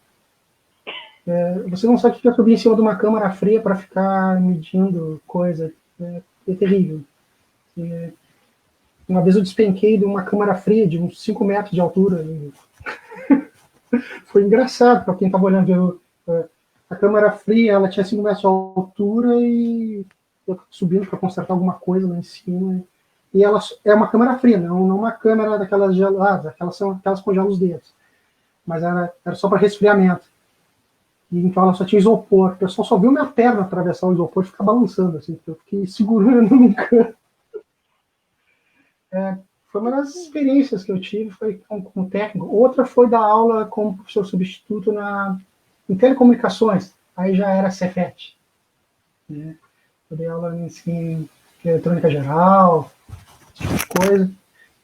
Você não sabe o que é subir em cima de uma câmara fria para ficar medindo coisa. É terrível. Uma vez eu despenquei de uma câmara fria de uns 5 metros de altura. Foi engraçado para quem estava olhando. A câmara fria ela tinha 5 metros de altura e eu subindo para consertar alguma coisa lá em cima. E ela é uma câmara fria, não uma câmara daquelas geladas, aquelas que congelam os dedos. Mas era só para resfriamento. E então ela só tinha isopor. O pessoal só viu minha perna atravessar o isopor e ficar balançando, assim, eu fiquei segurando num canto. Foi uma das experiências que eu tive, foi como técnico. Outra foi dar aula como professor substituto em telecomunicações. Aí já era Cefet. Né? Eu dei aula em eletrônica geral, esse tipo de coisa.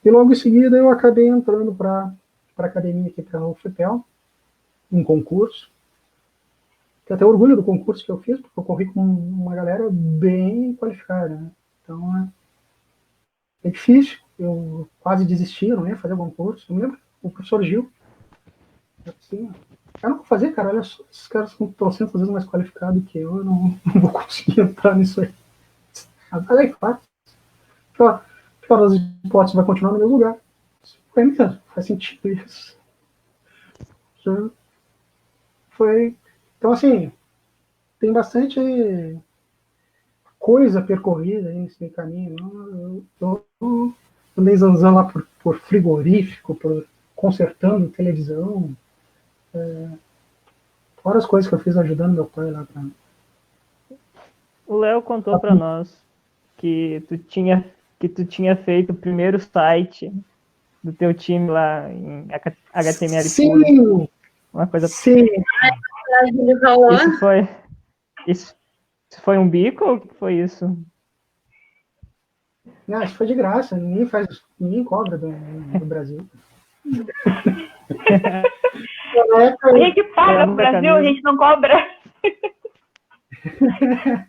E logo em seguida eu acabei entrando para a academia aqui para a UFPEL, um concurso. Tenho até orgulho do concurso que eu fiz, porque eu corri com uma galera bem qualificada. Né? Então, é difícil. Eu quase desisti, eu não ia fazer o concurso. Eu me lembro, o professor Gil, assim, eu não vou fazer, cara, olha só, esses caras são 300 vezes mais qualificados que eu não vou conseguir entrar nisso aí. Mas aí, claro. Pior das hipóteses, vai continuar no mesmo lugar. Foi mesmo, faz sentido isso. Foi. Então, assim, tem bastante coisa percorrida aí nesse meio caminho. Eu andei zanzando lá por frigorífico, consertando televisão. Fora as coisas que eu fiz ajudando meu pai lá. O Léo contou para nós que tu tinha feito o primeiro site do teu time lá em HTML Sim, puro. Uma coisa. Sim. Isso foi um bico ou o que foi isso? Não, isso foi de graça, ninguém cobra do Brasil. A gente paga no Brasil, a gente não cobra.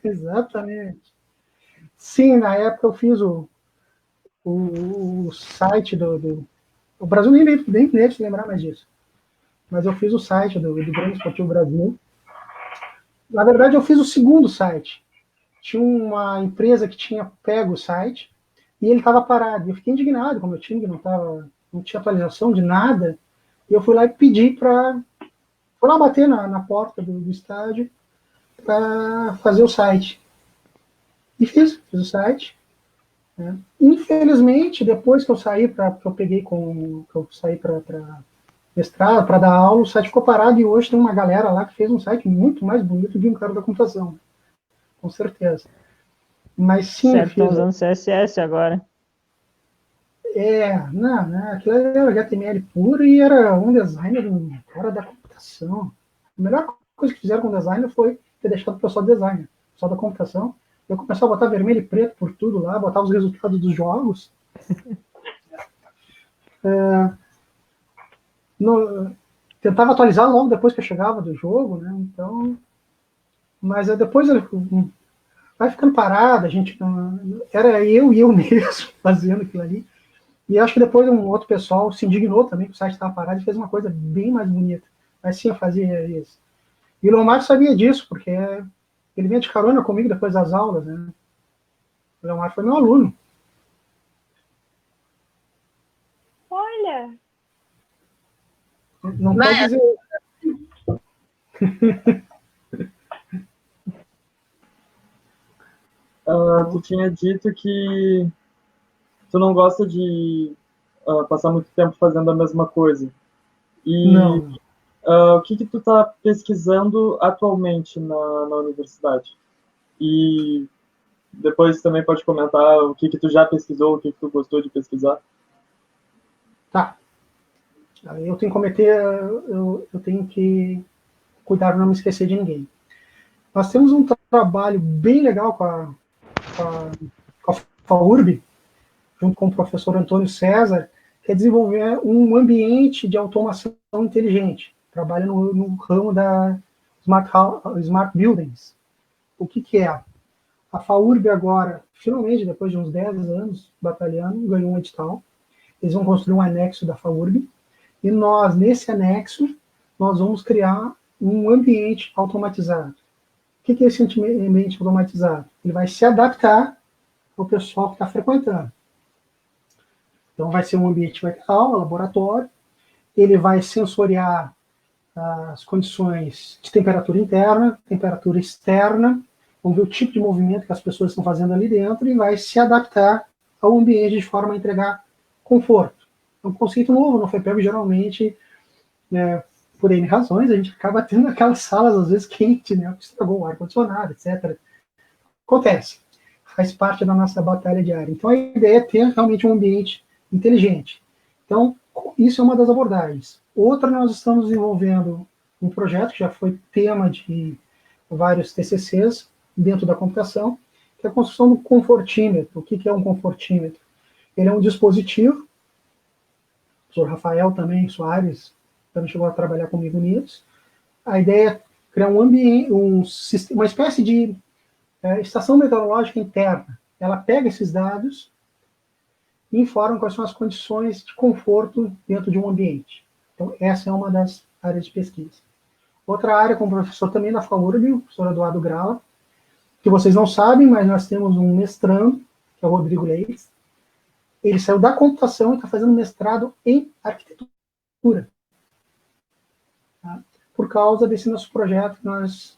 Exatamente. Sim, na época eu fiz o site o Brasil nem deve se lembrar mais disso. Mas eu fiz o site do Grêmio Esportivo Brasil. Na verdade, eu fiz o segundo site. Tinha uma empresa que tinha pego o site e ele estava parado. Eu fiquei indignado com o meu time, que não tinha atualização de nada. E eu fui lá e pedi para... Fui lá bater na porta do estádio para fazer o site. E fiz o site. Né? Infelizmente, depois que eu saí para mestrado, para dar aula, o site ficou parado e hoje tem uma galera lá que fez um site muito mais bonito de um cara da computação. Com certeza. Mas sim, certo, estão usando CSS agora. Não, aquilo era HTML puro e era um designer, um cara da computação. A melhor coisa que fizeram com o designer foi ter deixado o pessoal do designer, o pessoal da computação. Eu comecei a botar vermelho e preto por tudo lá, botar os resultados dos jogos. Tentava atualizar logo depois que eu chegava do jogo, né? Então, mas depois ele vai ficando parado, a gente era eu e eu mesmo fazendo aquilo ali. E acho que depois um outro pessoal se indignou também que o site estava parado e fez uma coisa bem mais bonita. Mas sim, eu fazia isso. E o Leomar sabia disso, porque ele vinha de carona comigo depois das aulas, né? O Leomar foi meu aluno. Olha! Não pode dizer... Tu tinha dito que tu não gosta de passar muito tempo fazendo a mesma coisa. E Não. o que tu está pesquisando atualmente na universidade? E depois também pode comentar o que tu já pesquisou, o que tu gostou de pesquisar. Tá. Eu tenho que eu tenho que cuidar de não me esquecer de ninguém. Nós temos um trabalho bem legal com a FAURB, junto com o professor Antônio César, que é desenvolver um ambiente de automação inteligente. Trabalha no ramo da Smart Buildings. O que é? A FAURB agora, finalmente, depois de uns 10 anos batalhando, ganhou um edital. Eles vão construir um anexo da FAURB. E nós, nesse anexo, nós vamos criar um ambiente automatizado. O que é esse ambiente automatizado? Ele vai se adaptar ao pessoal que está frequentando. Então, vai ser um ambiente aula, laboratório. Ele vai sensoriar as condições de temperatura interna, temperatura externa. Vamos ver o tipo de movimento que as pessoas estão fazendo ali dentro e vai se adaptar ao ambiente de forma a entregar conforto. É um conceito novo no FEPEB, geralmente, por N razões, a gente acaba tendo aquelas salas, às vezes, quentes, né, que estragou o ar-condicionado, etc. Acontece. Faz parte da nossa batalha diária. Então, a ideia é ter realmente um ambiente inteligente. Então, isso é uma das abordagens. Outra, nós estamos desenvolvendo um projeto que já foi tema de vários TCCs dentro da computação, que é a construção do confortímetro. O que é um confortímetro? Ele é um dispositivo, o professor Rafael também, Soares, também chegou a trabalhar comigo nisso. A ideia é criar um ambiente, uma espécie de estação meteorológica interna. Ela pega esses dados e informa quais são as condições de conforto dentro de um ambiente. Então, essa é uma das áreas de pesquisa. Outra área, com o professor também da FAURB, o professor Eduardo Grala, que vocês não sabem, mas nós temos um mestrando, que é o Rodrigo Leite. Ele saiu da computação e está fazendo mestrado em arquitetura. Tá? Por causa desse nosso projeto que nós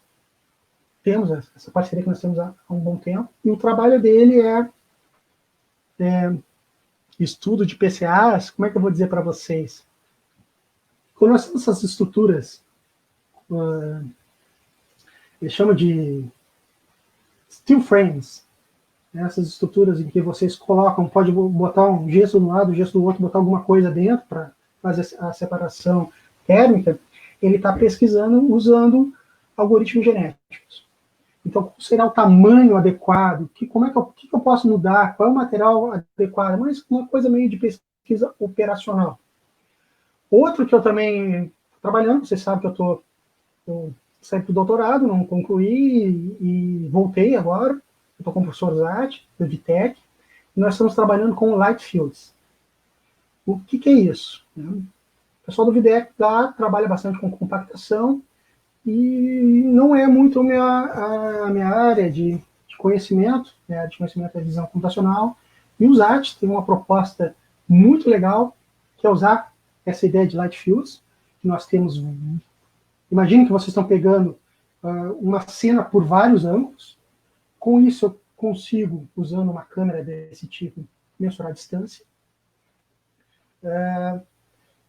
temos, essa parceria que nós temos há um bom tempo. E o trabalho dele é estudo de PCAs. Como é que eu vou dizer para vocês? Quando nós temos essas estruturas, eles chamam de steel frames, essas estruturas em que vocês colocam, pode botar um gesso de um lado, gesso do outro, botar alguma coisa dentro para fazer a separação térmica. Ele está pesquisando usando algoritmos genéticos. Então, qual será o tamanho adequado? Como é que eu posso mudar? Qual é o material adequado? Mas uma coisa meio de pesquisa operacional. Outro que eu também estou trabalhando, vocês sabem que eu saí para o doutorado, não concluí e voltei agora. Eu estou com o professor Zatti, do Vitec, e nós estamos trabalhando com light fields. O que é isso? O pessoal do Vitec lá trabalha bastante com compactação e não é muito a minha área de conhecimento, né? A área de conhecimento é a visão computacional, e o Zatti tem uma proposta muito legal, que é usar essa ideia de light fields, que nós temos. Imagine que vocês estão pegando uma cena por vários ângulos. Com isso, eu consigo, usando uma câmera desse tipo, mensurar a distância.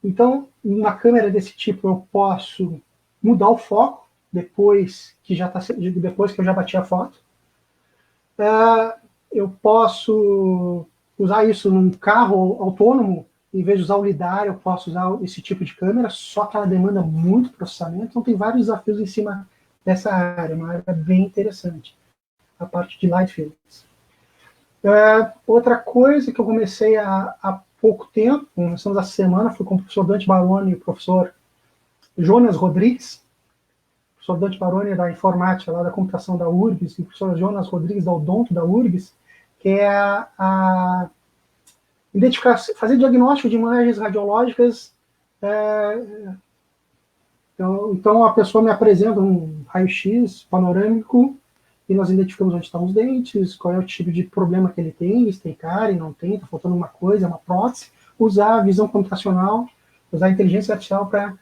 Então, uma câmera desse tipo, eu posso mudar o foco depois que eu já bati a foto. Eu posso usar isso num carro autônomo. Em vez de usar o LiDAR, eu posso usar esse tipo de câmera, só que ela demanda muito processamento. Então, tem vários desafios em cima dessa área, uma área bem interessante, a parte de light fields. Outra coisa que eu comecei há pouco tempo, nós estamos essa semana, fui com o professor Dante Baroni e o professor Jonas Rodrigues. O professor Dante Baroni é da informática, lá da computação da URGS, e o professor Jonas Rodrigues da Odonto da URGS, que é fazer diagnóstico de imagens radiológicas. Então, a pessoa me apresenta um raio-x panorâmico e nós identificamos onde estão os dentes, qual é o tipo de problema que ele tem, se tem cárie, não tem, está faltando uma coisa, uma prótese. Usar a visão computacional, usar a inteligência artificial para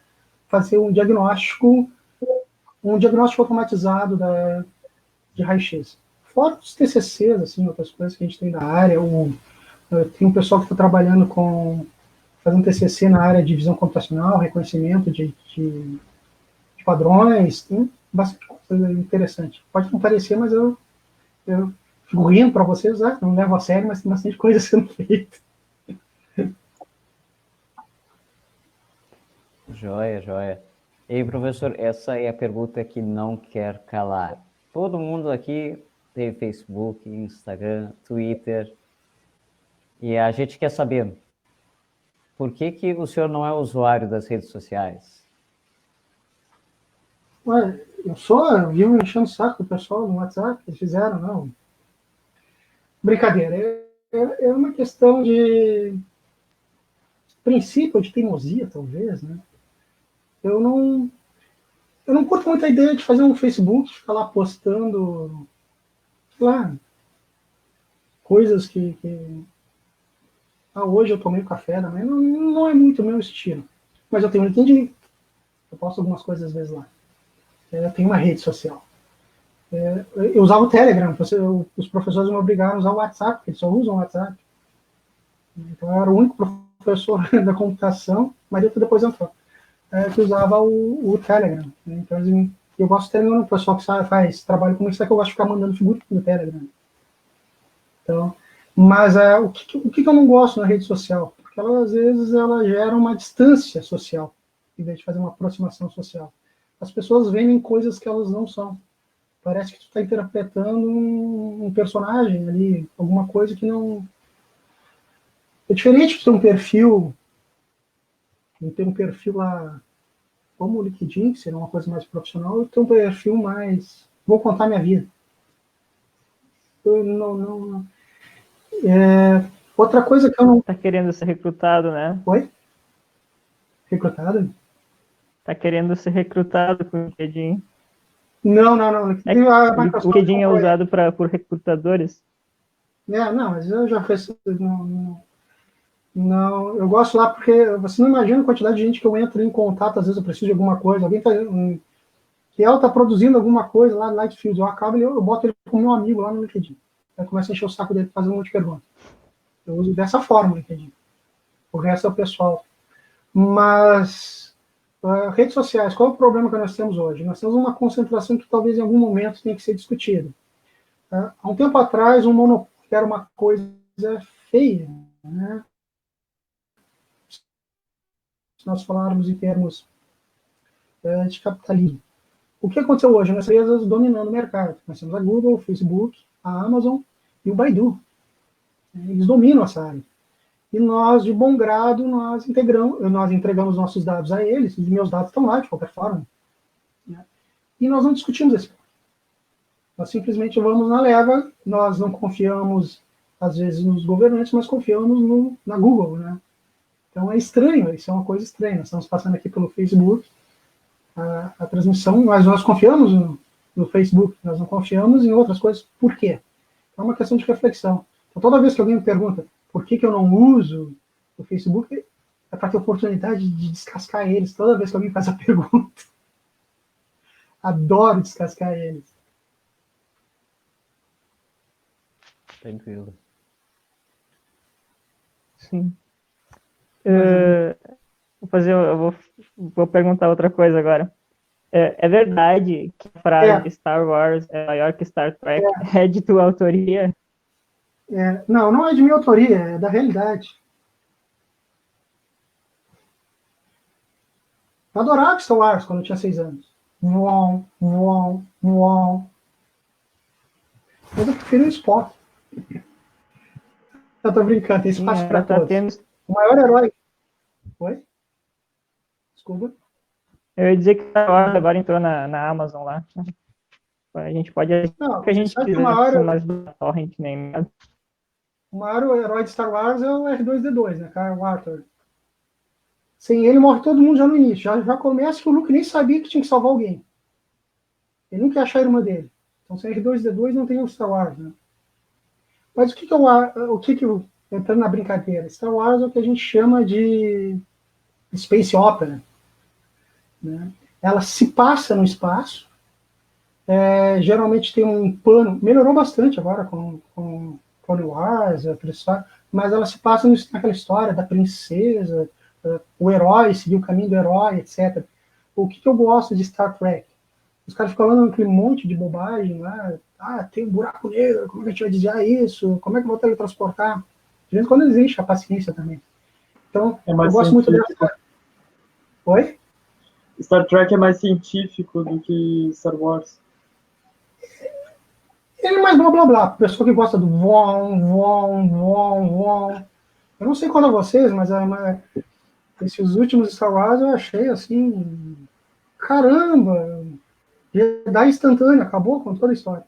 fazer um diagnóstico automatizado de raio-x. fora os TCCs, assim, outras coisas que a gente tem da área, tem um pessoal que está trabalhando fazendo TCC na área de visão computacional, reconhecimento de padrões, tem bastante coisa interessante. Pode não parecer, mas eu fico rindo para vocês, não levo a sério, mas tem bastante coisa sendo feita. Joia, joia. E aí, professor, essa é a pergunta que não quer calar. Todo mundo aqui tem Facebook, Instagram, Twitter, e a gente quer saber por que o senhor não é usuário das redes sociais? Ué, eu vivo enchendo o saco do pessoal no WhatsApp, eles fizeram, não. Brincadeira, é uma questão de princípio, de teimosia, talvez, né? Eu não curto muito a ideia de fazer um Facebook, ficar lá postando, sei lá, coisas que hoje eu tomei café também, não é muito o meu estilo. Mas eu tenho um LinkedIn, eu posto algumas coisas às vezes lá. Eu tenho uma rede social. Eu usava o Telegram, os professores me obrigaram a usar o WhatsApp, porque eles só usam o WhatsApp. Então eu era o único professor da computação, mas depois entrou, que usava o Telegram. Então eu gosto de Telegram, o pessoal que faz trabalho comigo, que eu gosto de ficar mandando figurinha no Telegram. Então, mas o que eu não gosto na rede social? Porque às vezes ela gera uma distância social, em vez de fazer uma aproximação social. As pessoas veem coisas que elas não são. Parece que tu está interpretando um personagem ali, alguma coisa que não... É diferente de ter um perfil lá, como o LinkedIn, que seria uma coisa mais profissional, e ter um perfil mais... Vou contar minha vida. Eu não... Outra coisa que eu não... Tá querendo ser recrutado, né? Oi? Recrutado? Tá querendo ser recrutado com o LinkedIn. Não. O LinkedIn é usado por recrutadores. Não, mas eu já fiz... Não, eu gosto lá porque você não imagina a quantidade de gente que eu entro em contato, às vezes eu preciso de alguma coisa, alguém que ela está produzindo alguma coisa lá no Lightfield, eu acabo e eu boto ele como meu amigo lá no LinkedIn. Aí começa a encher o saco dele fazer um monte de perguntas. Eu uso dessa forma o LinkedIn. O resto é o pessoal. Mas redes sociais, qual é o problema que nós temos hoje? Nós temos uma concentração que talvez em algum momento tenha que ser discutida. Há um tempo atrás, um monopólio era uma coisa feia, né? Se nós falarmos em termos de capitalismo. O que aconteceu hoje? Nós empresas dominando o mercado. Nós temos a Google, o Facebook, a Amazon e o Baidu. Eles dominam essa área. E nós, de bom grado, nós entregamos nossos dados a eles, os meus dados estão lá, de qualquer forma. Né? E nós não discutimos esse ponto. Nós simplesmente vamos na leva, nós não confiamos, às vezes, nos governantes, mas confiamos na Google, né? Então é estranho, isso é uma coisa estranha. Nós estamos passando aqui pelo Facebook a transmissão, mas nós confiamos no Facebook, nós não confiamos em outras coisas. Por quê? É uma questão de reflexão. Então, toda vez que alguém me pergunta por que eu não uso o Facebook, é para ter oportunidade de descascar eles. Toda vez que alguém faz a pergunta. Adoro descascar eles. Tranquilo. Sim. Vou perguntar outra coisa agora. É verdade que a frase Star Wars é maior que Star Trek é de tua autoria? Não é de minha autoria, é da realidade. Eu adorava Star Wars quando eu tinha 6 anos. Mas eu prefiro o Spock. Eu tô brincando, tem espaço para todos. O maior herói... Oi? Desculpa. Eu ia dizer que Star Wars agora entrou na Amazon lá. A gente pode... Não, que a gente quiser, mais do torrent nem nada. O maior herói de Star Wars é o R2-D2, né, Kyle Arthur. Sem ele morre todo mundo já no início. Já começa que o Luke nem sabia que tinha que salvar alguém. Ele nunca ia achar a irmã dele. Então, sem R2-D2 não tem o Star Wars, né? Mas entrando na brincadeira, Star Wars é o que a gente chama de Space Opera. Né? Ela se passa no espaço, Geralmente tem um plano, melhorou bastante agora com Clone Wars, mas ela se passa naquela história da princesa, o herói, seguir o caminho do herói, etc. O que eu gosto de Star Trek? Os caras ficam falando aquele monte de bobagem lá, tem um buraco negro, como é que a gente vai desviar isso? Como é que eu vou teletransportar? De vez em quando existe a paciência também. Então, eu gosto muito dessa... Oi? Star Trek é mais científico do que Star Wars. Ele é mais blá blá blá. Pessoa que gosta do vom. Eu não sei quanto a vocês, mas esses últimos Star Wars eu achei assim. Caramba! Jedi instantâneo, acabou com toda a história.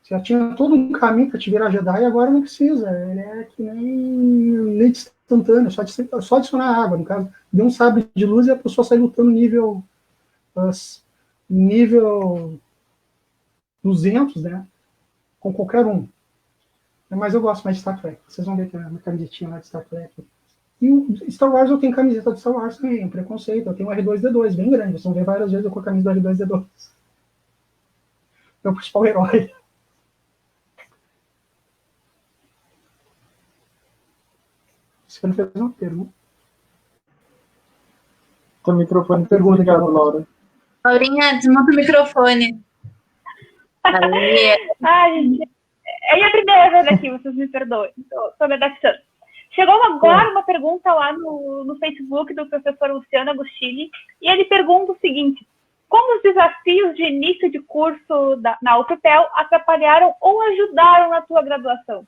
Você já tinha todo um caminho para te virar Jedi e agora não precisa. Ele é que nem instantâneo, só adicionar água. No caso, deu um sabre de luz e a pessoa sai lutando nível 200, né? Com qualquer um. Mas eu gosto mais de Star Trek. Vocês vão ver que é uma camisetinha lá de Star Trek. E o Star Wars, eu tenho camiseta de Star Wars também, um preconceito. Eu tenho um R2-D2, bem grande. Vocês vão ver várias vezes eu com a camisa do R2-D2. Meu principal herói. Você não fez uma pergunta. Teu microfone está desligado, Laura. Laurinha, desmonta o microfone. Gente, é a primeira vez aqui, vocês me perdoem. Estou me adaptando. Chegou agora uma pergunta lá no Facebook do professor Luciano Agostini, e ele pergunta o seguinte: como os desafios de início de curso na UPPEL atrapalharam ou ajudaram na tua graduação?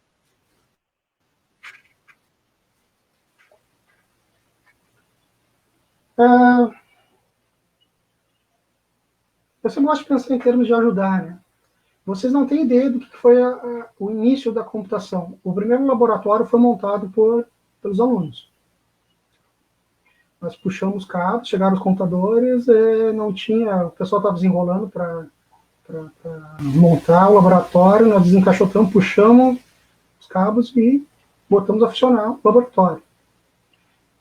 Eu sempre gosto de pensar em termos de ajudar, né? Vocês não têm ideia do que foi o início da computação. O primeiro laboratório foi montado pelos alunos. Nós puxamos cabos, chegaram os computadores, não tinha, o pessoal estava desenrolando para montar o laboratório, nós desencaixotamos, puxamos os cabos e botamos a funcionar o laboratório.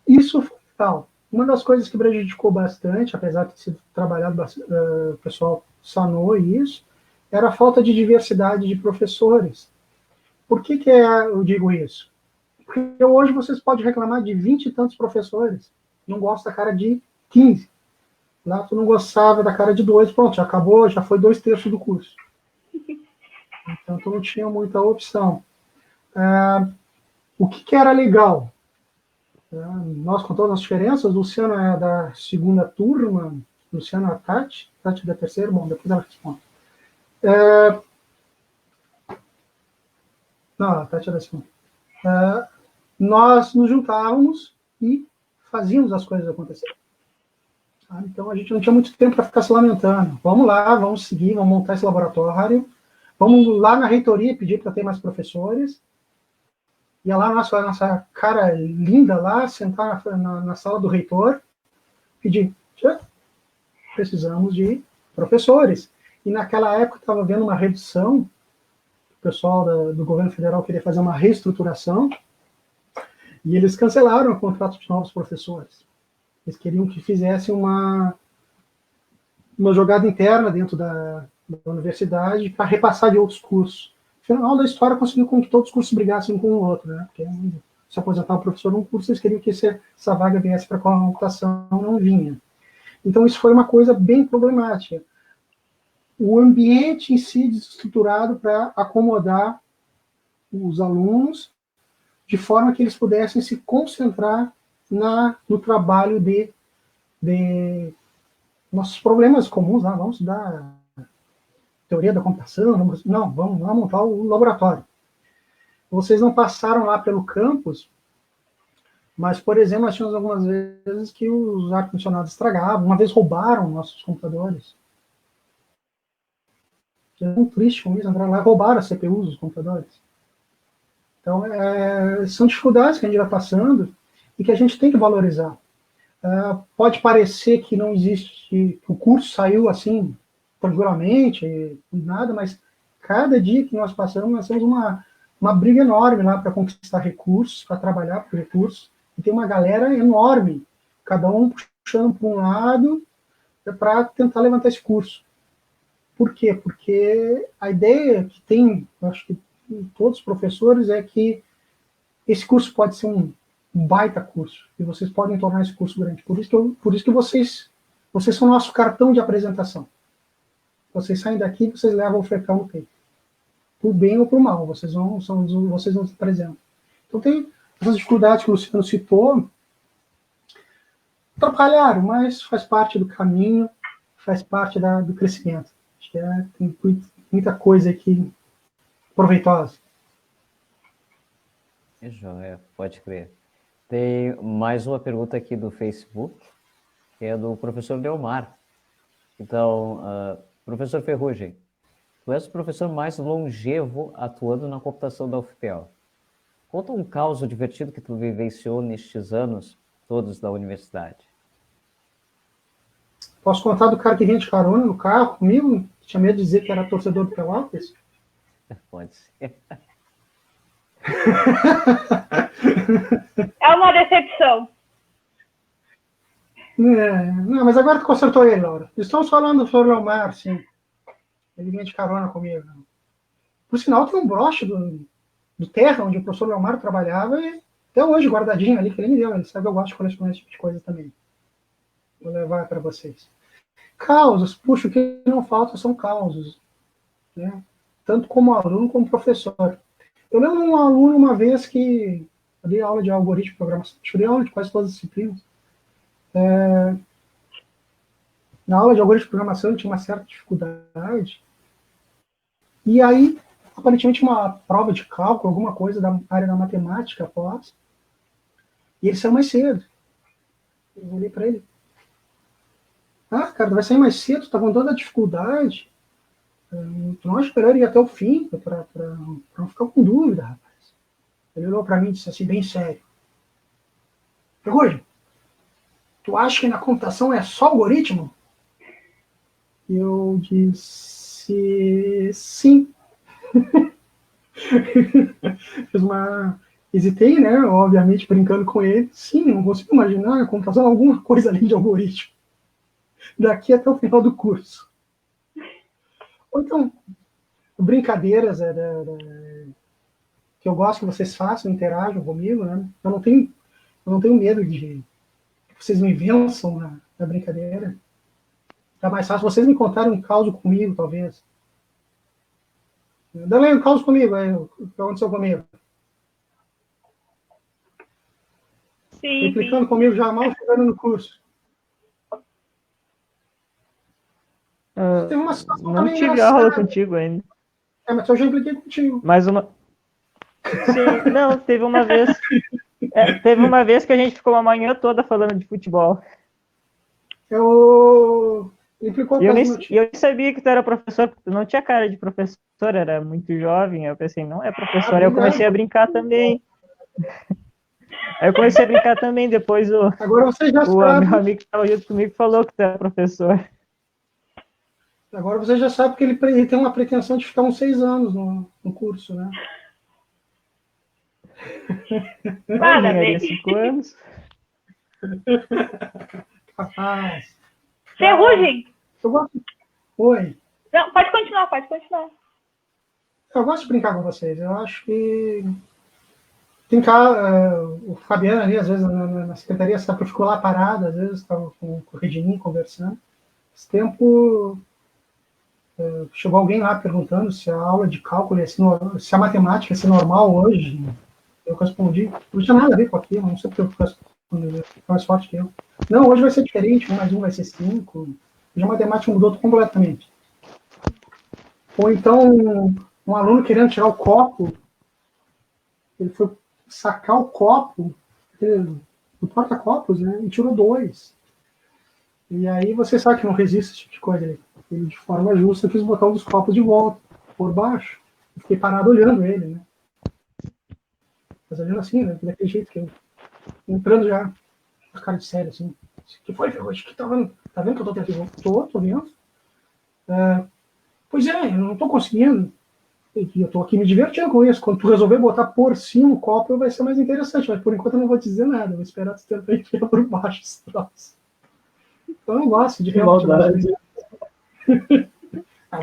Isso foi tal. Uma das coisas que prejudicou bastante, apesar de ter sido trabalhado bastante, o pessoal sanou isso, era a falta de diversidade de professores. Por que eu digo isso? Porque hoje vocês podem reclamar de 20 e tantos professores, não gosta da cara de 15. Lá tu não gostava da cara de 2, pronto, já acabou, já foi 2/3 do curso. Então tu não tinha muita opção. O que era legal? Nós, com todas as diferenças, Luciano é da segunda turma, Luciano é a Tati da terceira, bom, depois ela responde. Não, a Tati é da segunda. Nós nos juntávamos e fazíamos as coisas acontecerem. Então a gente não tinha muito tempo para ficar se lamentando. Vamos lá, vamos seguir, vamos montar esse laboratório, vamos lá na reitoria pedir para ter mais professores. Ia lá, nossa cara linda lá, sentar na sala do reitor, pedir, precisamos de professores. E naquela época estava havendo uma redução, o pessoal do governo federal queria fazer uma reestruturação, e eles cancelaram o contrato de novos professores. Eles queriam que fizesse uma jogada interna dentro da universidade para repassar de outros cursos. No final da história, conseguiu com que todos os cursos brigassem um com o outro, né? Porque se aposentar o professor num curso, eles queriam que essa vaga viesse para a computação, não vinha. Então, isso foi uma coisa bem problemática. O ambiente em si desestruturado para acomodar os alunos de forma que eles pudessem se concentrar no trabalho de nossos problemas comuns, né? Vamos estudar teoria da computação, vamos lá montar o laboratório. Vocês não passaram lá pelo campus, mas, por exemplo, nós tínhamos algumas vezes que os ar-condicionados estragavam, uma vez roubaram nossos computadores. É muito triste com isso, entraram lá e roubaram as CPUs dos computadores. Então, são dificuldades que a gente vai passando e que a gente tem que valorizar. Pode parecer que não existe, que o curso saiu assim, tranquilamente, nada, mas cada dia que nós passamos, nós temos uma briga enorme lá para conquistar recursos, para trabalhar por recursos, e tem uma galera enorme, cada um puxando para um lado para tentar levantar esse curso. Por quê? Porque a ideia que tem, eu acho que todos os professores, é que esse curso pode ser um baita curso, e vocês podem tornar esse curso grande. Por isso que vocês são nosso cartão de apresentação. Vocês saem daqui e vocês levam o frecão no peito. Por bem ou por mal, vocês não se apresentam. Então tem essas dificuldades que o Luciano citou, atrapalharam, mas faz parte do caminho, faz parte do crescimento. Acho que tem muita coisa aqui proveitosa. É joia, pode crer. Tem mais uma pergunta aqui do Facebook, que é do professor Leomar. Então, professor Ferrugem, tu és o professor mais longevo atuando na computação da UFPEL. Conta um caso divertido que tu vivenciou nestes anos todos da universidade. Posso contar do cara que vinha de carona no carro comigo? Tinha medo de dizer que era torcedor do Pelotas? Pode ser. É uma decepção. Não, mas agora tu consertou ele, Laura. Estamos falando do Flor Leomar, sim. Ele vinha de carona comigo. Por sinal, tem um broche do Terra, onde o professor Leomar trabalhava, e até hoje guardadinho ali, que ele me deu. Ele sabe que eu gosto de colecionar esse tipo de coisa também. Vou levar para vocês. Causos, puxa, o que não falta são causos. Né? Tanto como aluno como professor. Eu lembro de um aluno uma vez que eu dei aula de algoritmo de programação, eu dei aula de quase todas as disciplinas. Na aula de algoritmo de programação eu tinha uma certa dificuldade. E aí, aparentemente, uma prova de cálculo, alguma coisa da área da matemática após, e ele saiu mais cedo. Eu olhei para ele. Cara, tu vai sair mais cedo, tá com toda a dificuldade. Tu não acha melhor ir até o fim, para não ficar com dúvida, rapaz. Ele olhou para mim e disse assim, bem sério. Ferrugem, tu acha que na computação é só algoritmo? E eu disse, sim. Hesitei, né? Obviamente, brincando com ele. Sim, não consigo imaginar a computação alguma coisa além de algoritmo. Daqui até o final do curso. Ou então, brincadeiras que eu gosto que vocês façam, interajam comigo, né? Eu não tenho medo de que vocês me vençam na brincadeira. É mais fácil vocês me contarem um caso comigo, talvez. Dá um caso comigo, o que aconteceu comigo? Sim. Implicando comigo já mal chegando no curso. Tem uma situação não também tive engraçada. aula contigo ainda. Mas eu já impliquei contigo. Mais uma. Sim, não, teve uma vez. Teve uma vez que a gente ficou uma manhã toda falando de futebol. Implicou E eu com nem sabia que tu era professor, porque tu não tinha cara de professor, era muito jovem. Eu pensei, não é professor. Aí eu comecei a brincar também. Depois Agora você já o sabe. meu amigo que estava junto comigo falou que tu era professor. Agora você já sabe que ele tem uma pretensão de ficar uns 6 anos no curso, né? Parabéns. 5 anos. Capaz. Ferrugem. Eu gosto. Oi. Não, pode continuar. Eu gosto de brincar com vocês. Eu acho que tem cá, o Fabiano ali, às vezes, na secretaria, sempre ficou lá parado, às vezes estava com o Redinho conversando. Esse tempo chegou alguém lá perguntando se a aula de cálculo se a matemática ia ser normal hoje. Eu respondi, não tinha nada a ver com aquilo, não sei porque eu respondi, mais forte que eu. Não, hoje vai ser diferente, 1 mais 1 vai ser 5. Hoje a matemática mudou completamente. Ou então, um aluno querendo tirar o copo, ele foi sacar o copo do porta-copos, né, e tirou 2. E aí você sabe que não resiste esse tipo de coisa. Ele, de forma justa, quis botar um dos copos de volta, por baixo. Eu fiquei parado olhando ele, né. Mas olhando assim, né, daquele jeito que eu... Entrando já, com cara de sério, assim. O que foi, Ferrugem? Tá vendo que eu tô tentando? Tô vendo. Pois é, eu não tô conseguindo. E eu tô aqui me divertindo com isso. Quando tu resolver botar por cima o copo, vai ser mais interessante. Mas por enquanto eu não vou te dizer nada. Eu vou esperar tu tentar enfiar por baixo esse troço. Então eu gosto de realmente.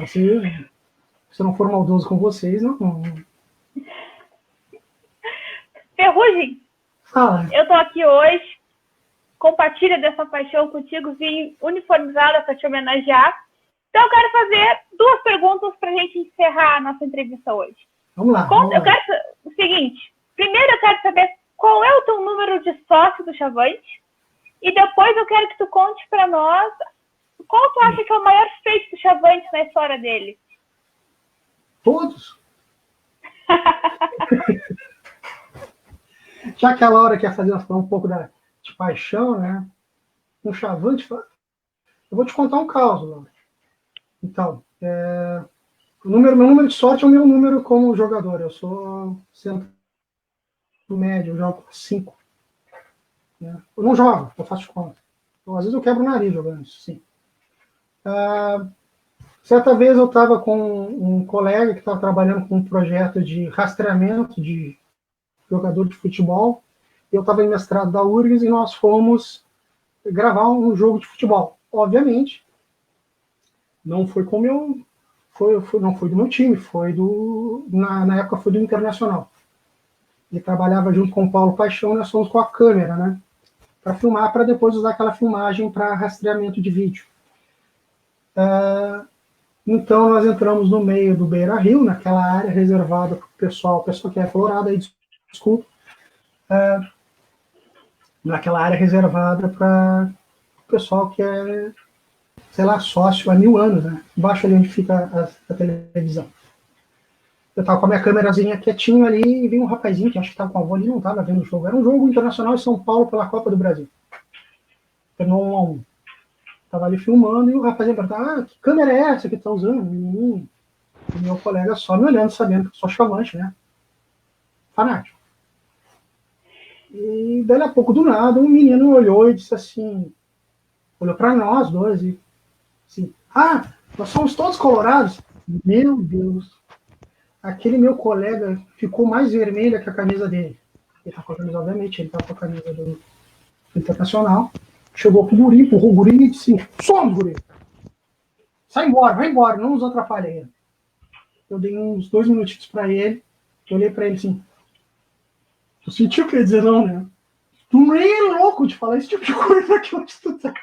Se eu não for maldoso com vocês, não. Ferrugem, Fala. eu tô aqui hoje, compartilho dessa paixão contigo, vim uniformizada para te homenagear. Então eu quero fazer 2 perguntas para a gente encerrar a nossa entrevista hoje. Vamos lá. Eu quero o seguinte, primeiro eu quero saber qual é o teu número de sócio do Chavante, e depois eu quero que tu conte para nós qual tu acha que é o maior feito do Chavante na história dele. Todos. Já que a Laura quer fazer um pouco de paixão, né? Um Chavante, eu vou te contar um caos, Laura. Então, meu número de sorte é o meu número como jogador. Eu sou centro médio, eu jogo 5. Né? Eu não jogo, eu faço de conta. Então, às vezes eu quebro o nariz jogando isso, sim. Certa vez eu estava com um colega que estava trabalhando com um projeto de rastreamento de jogador de futebol. Eu estava em mestrado da URGS e nós fomos gravar um jogo de futebol. Obviamente, não foi com meu, não foi do meu time, foi na época foi do Internacional. Ele trabalhava junto com o Paulo Paixão, nós fomos com a câmera, né? Para filmar, para depois usar aquela filmagem para rastreamento de vídeo. Então, nós entramos no meio do Beira-Rio, naquela área reservada para o pessoal que é colorado, aí, desculpa, naquela área reservada para o pessoal que é, sei lá, sócio há 1000 anos, né? Embaixo ali onde fica a televisão. Eu estava com a minha câmerazinha quietinho ali e vi um rapazinho que acho que estava com a avó ali, não estava vendo o jogo. Era um jogo internacional em São Paulo pela Copa do Brasil. Terminou 1-1. Estava ali filmando e o rapazinho perguntava, que câmera é essa que está usando? E meu colega só me olhando, sabendo que eu sou Chavante, né? Fanático. E daí a pouco, do nada, um menino olhou e disse assim, olhou para nós dois e assim, nós somos todos colorados. Meu Deus. Aquele meu colega ficou mais vermelho que a camisa dele. Ele tá com a camisa, obviamente, ele tá com a camisa do Internacional. Chegou pro guri, empurrou o guri e disse, some, guri. Sai embora, vai embora, não nos atrapalha aí. Eu dei uns 2 minutinhos para ele, eu olhei para ele assim, eu senti o que ia dizer não, né? Tu nem é louco de falar esse tipo de coisa aqui onde tu tá.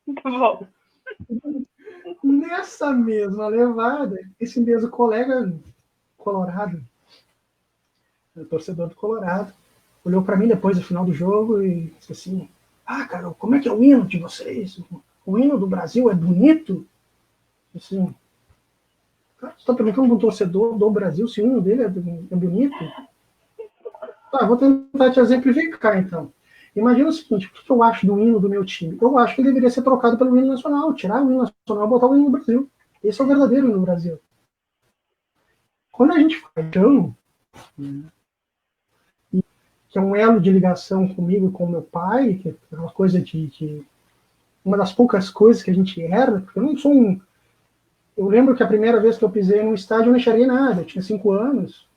Muito bom. Nessa mesma levada, esse mesmo colega colorado, torcedor do Colorado, olhou para mim depois do final do jogo e disse assim, Carol, como é que é o hino de vocês? O hino do Brasil é bonito? Assim, cara, você está perguntando para um torcedor do Brasil se o hino dele é bonito? Tá, vou tentar te exemplificar então. Imagina o seguinte, o que eu acho do hino do meu time? Eu acho que ele deveria ser trocado pelo hino nacional, tirar o hino nacional e botar o hino do Brasil. Esse é o verdadeiro hino do Brasil. Quando a gente faz que é um elo de ligação comigo e com meu pai, que é uma coisa uma das poucas coisas que a gente herda, porque eu não sou um... Eu lembro que a primeira vez que eu pisei num estádio eu não enxerguei nada, eu tinha 5 anos,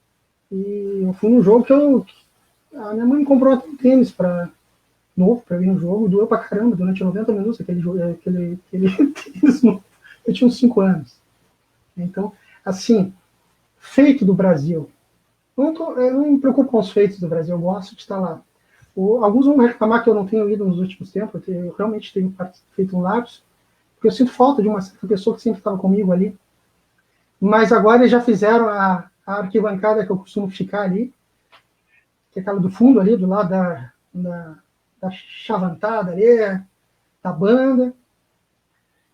e eu fui num jogo que a minha mãe me comprou um tênis novo para ir no jogo, doeu pra caramba durante 90 minutos aquele tênis novo. Eu tinha uns 5 anos. Então, assim, feito do Brasil. Eu não me preocupo com os feitos do Brasil, eu gosto de estar lá. Alguns vão reclamar que eu não tenho ido nos últimos tempos, eu realmente tenho feito um lapso, porque eu sinto falta de uma certa pessoa que sempre estava comigo ali. Mas agora eles já fizeram a arquibancada que eu costumo ficar ali, que é aquela do fundo ali, do lado da chavantada ali, da banda.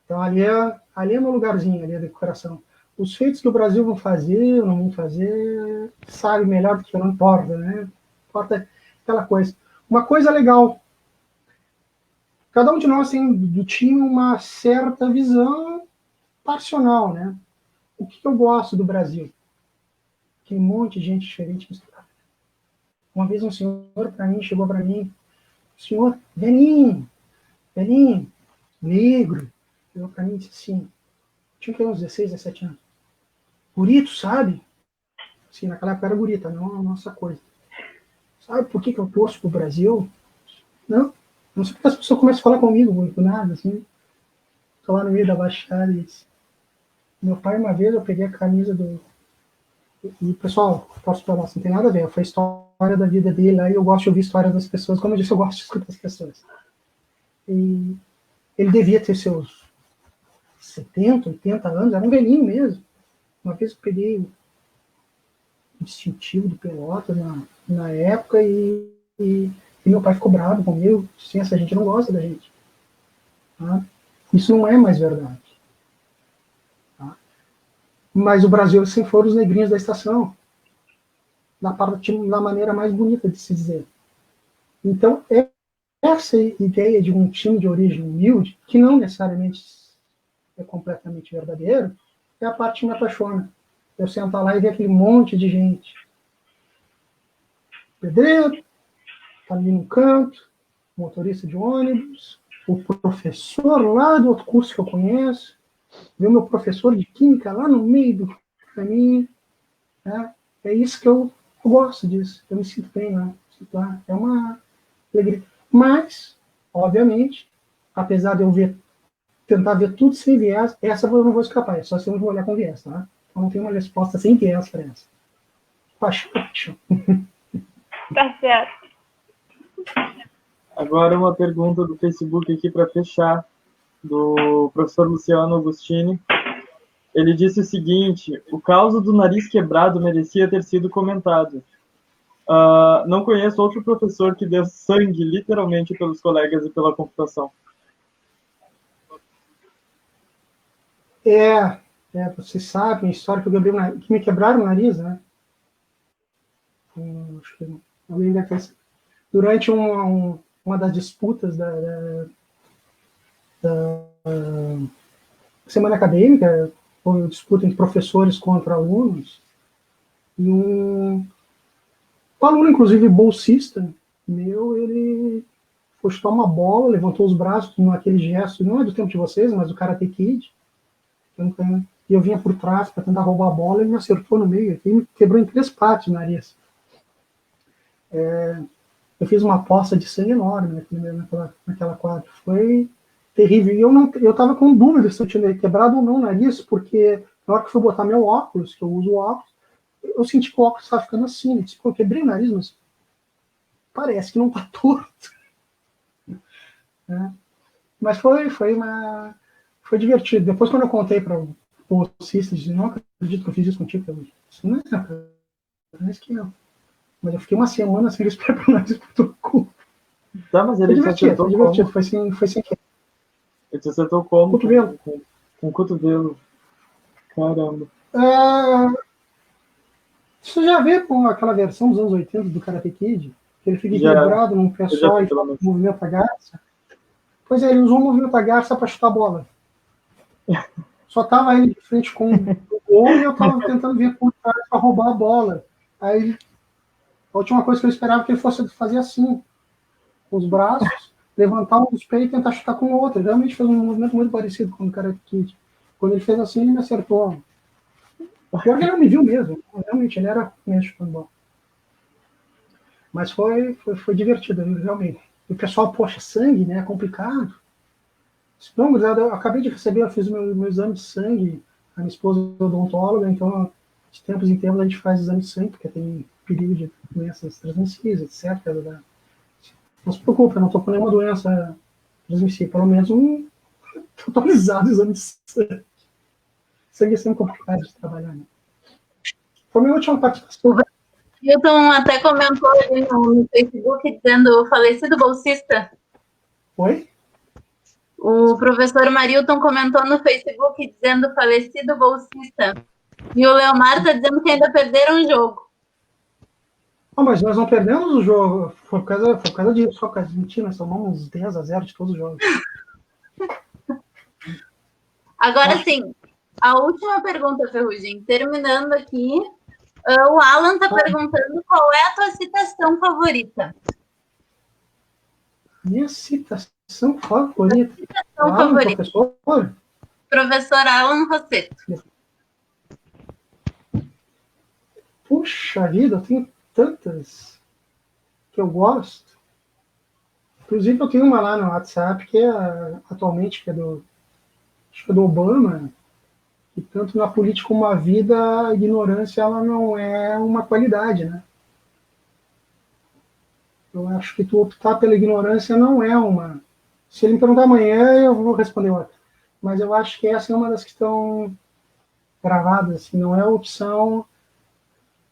Então ali é meu lugarzinho, ali é de coração. Os feitos que o Brasil vão fazer, ou não vão fazer, sabe melhor do que eu, não importa, né? Importa aquela coisa. Uma coisa legal, cada um de nós tem do time uma certa visão passional, né? O que eu gosto do Brasil? Tem um monte de gente diferente misturada. Uma vez um senhor chegou para mim, senhor, velhinho, negro, chegou para mim e disse assim, tinha uns 16, 17 anos. Gurito, sabe? Assim, naquela época era gurita, não a nossa coisa. Sabe por que eu torço pro Brasil? Não sei porque as pessoas começam a falar comigo do nada, assim. tô lá no meio da Baixada e disse, meu pai, uma vez eu peguei a camisa do... E, pessoal, posso falar, não tem nada a ver, foi a história da vida dele lá, e eu gosto de ouvir a história das pessoas, como eu disse, eu gosto de escutar as pessoas. E ele devia ter seus 70, 80 anos, era um velhinho mesmo. Uma vez eu peguei o distintivo do Pelotas na época e meu pai ficou bravo comigo, disse, essa gente não gosta da gente. Tá? Isso não é mais verdade. Tá? Mas o Brasil sempre foram os negrinhos da estação, na maneira mais bonita de se dizer. Então, essa ideia de um time de origem humilde, que não necessariamente é completamente verdadeiro, é a parte que me apaixona. Eu sentar lá e ver aquele monte de gente. Pedreiro, tá ali no canto, motorista de ônibus, o professor lá do outro curso que eu conheço, ver o meu professor de química lá no meio do caminho. Né? É isso que eu gosto disso. Eu me sinto bem lá. É uma alegria. Mas, obviamente, apesar de eu tentar ver tudo sem viés, essa eu não vou escapar, é só se eu não vou olhar com viés, tá? Eu não tenho uma resposta sem viés para essa. Paixão. Tá certo. Agora uma pergunta do Facebook aqui para fechar, do professor Luciano Agostini. Ele disse o seguinte: o caso do nariz quebrado merecia ter sido comentado. Não conheço outro professor que deu sangue, literalmente, pelos colegas e pela computação. Vocês sabem a história que que me quebraram o nariz, né? Acho que alguém deve ter... Durante uma das disputas da semana acadêmica, foi uma disputa entre professores contra alunos, e um aluno, inclusive bolsista meu, ele foi chutar uma bola, levantou os braços naquele gesto, não é do tempo de vocês, mas do Karate Kid, e eu vinha por trás para tentar roubar a bola, ele me acertou no meio aqui, me quebrou em 3 partes o nariz. Eu fiz uma poça de sangue enorme naquela quadra. Foi terrível. E eu estava com dúvida se eu tinha quebrado ou não o nariz, porque na hora que eu fui botar meu óculos, que eu uso óculos, eu senti que o óculos estava ficando assim. Eu disse, eu quebrei o nariz, mas parece que não está torto. Mas foi divertido. Depois, quando eu contei para o bolsista, eu disse, não acredito que eu fiz isso contigo. Isso não é que não. Mas eu fiquei uma semana sem respirar pelo nariz por todo o corpo. Tá, mas ele foi divertido, foi sem querer. Ele te acertou como? Cotovelo. Com cotovelo. Caramba. Você já vê com aquela versão dos anos 80 do Karate Kid? Que ele fica equilibrado num pé só e faz o movimento da garça? Pois é, ele usou o movimento da garça para chutar a bola. Só tava ele de frente com o gol e eu tava tentando vir por trás para roubar a bola. Aí a última coisa que eu esperava que ele fosse fazer assim, com os braços, levantar um dos pés e tentar chutar com o outro. Ele realmente fez um movimento muito parecido com o Karate Kid. Quando ele fez assim, ele me acertou. O pior é que ele não me viu mesmo. Realmente, ele era mesmo chutando bola. Mas foi divertido, realmente. E o pessoal, poxa, sangue, né? É complicado. Não, eu acabei de receber, eu fiz o meu exame de sangue. A minha esposa é odontóloga, então, de tempos em tempos, a gente faz exame de sangue, porque tem perigo de doenças transmissíveis, etc. Não se preocupe, eu não estou com nenhuma doença transmissível. Pelo menos um atualizado exame de sangue. Sangue é sempre complicado de trabalhar, né? Foi a minha última participação. O Hilton até comentou ali no Facebook dizendo falecido bolsista. Oi? O professor Marilton comentou no Facebook dizendo falecido bolsista. E o Leomar está dizendo que ainda perderam o jogo. Não, mas nós não perdemos o jogo. Foi por causa disso. Só que a Argentina somamos uns 10-0 de todos os jogos. Agora sim, a última pergunta, Ferrugem. Terminando aqui, o Alan está perguntando qual é a tua citação favorita. Minha citação favorita? Citação favorita. Professor? Professor Alan Rosseto. Puxa vida, eu tenho tantas que eu gosto. Inclusive, eu tenho uma lá no WhatsApp, que é atualmente, que é do acho que é do Obama, que tanto na política como na vida, a ignorância ela não é uma qualidade, né? Eu acho que tu optar pela ignorância não é uma... Se ele me perguntar amanhã, eu vou responder outra. Mas eu acho que essa é uma das que estão gravadas, assim, não é opção...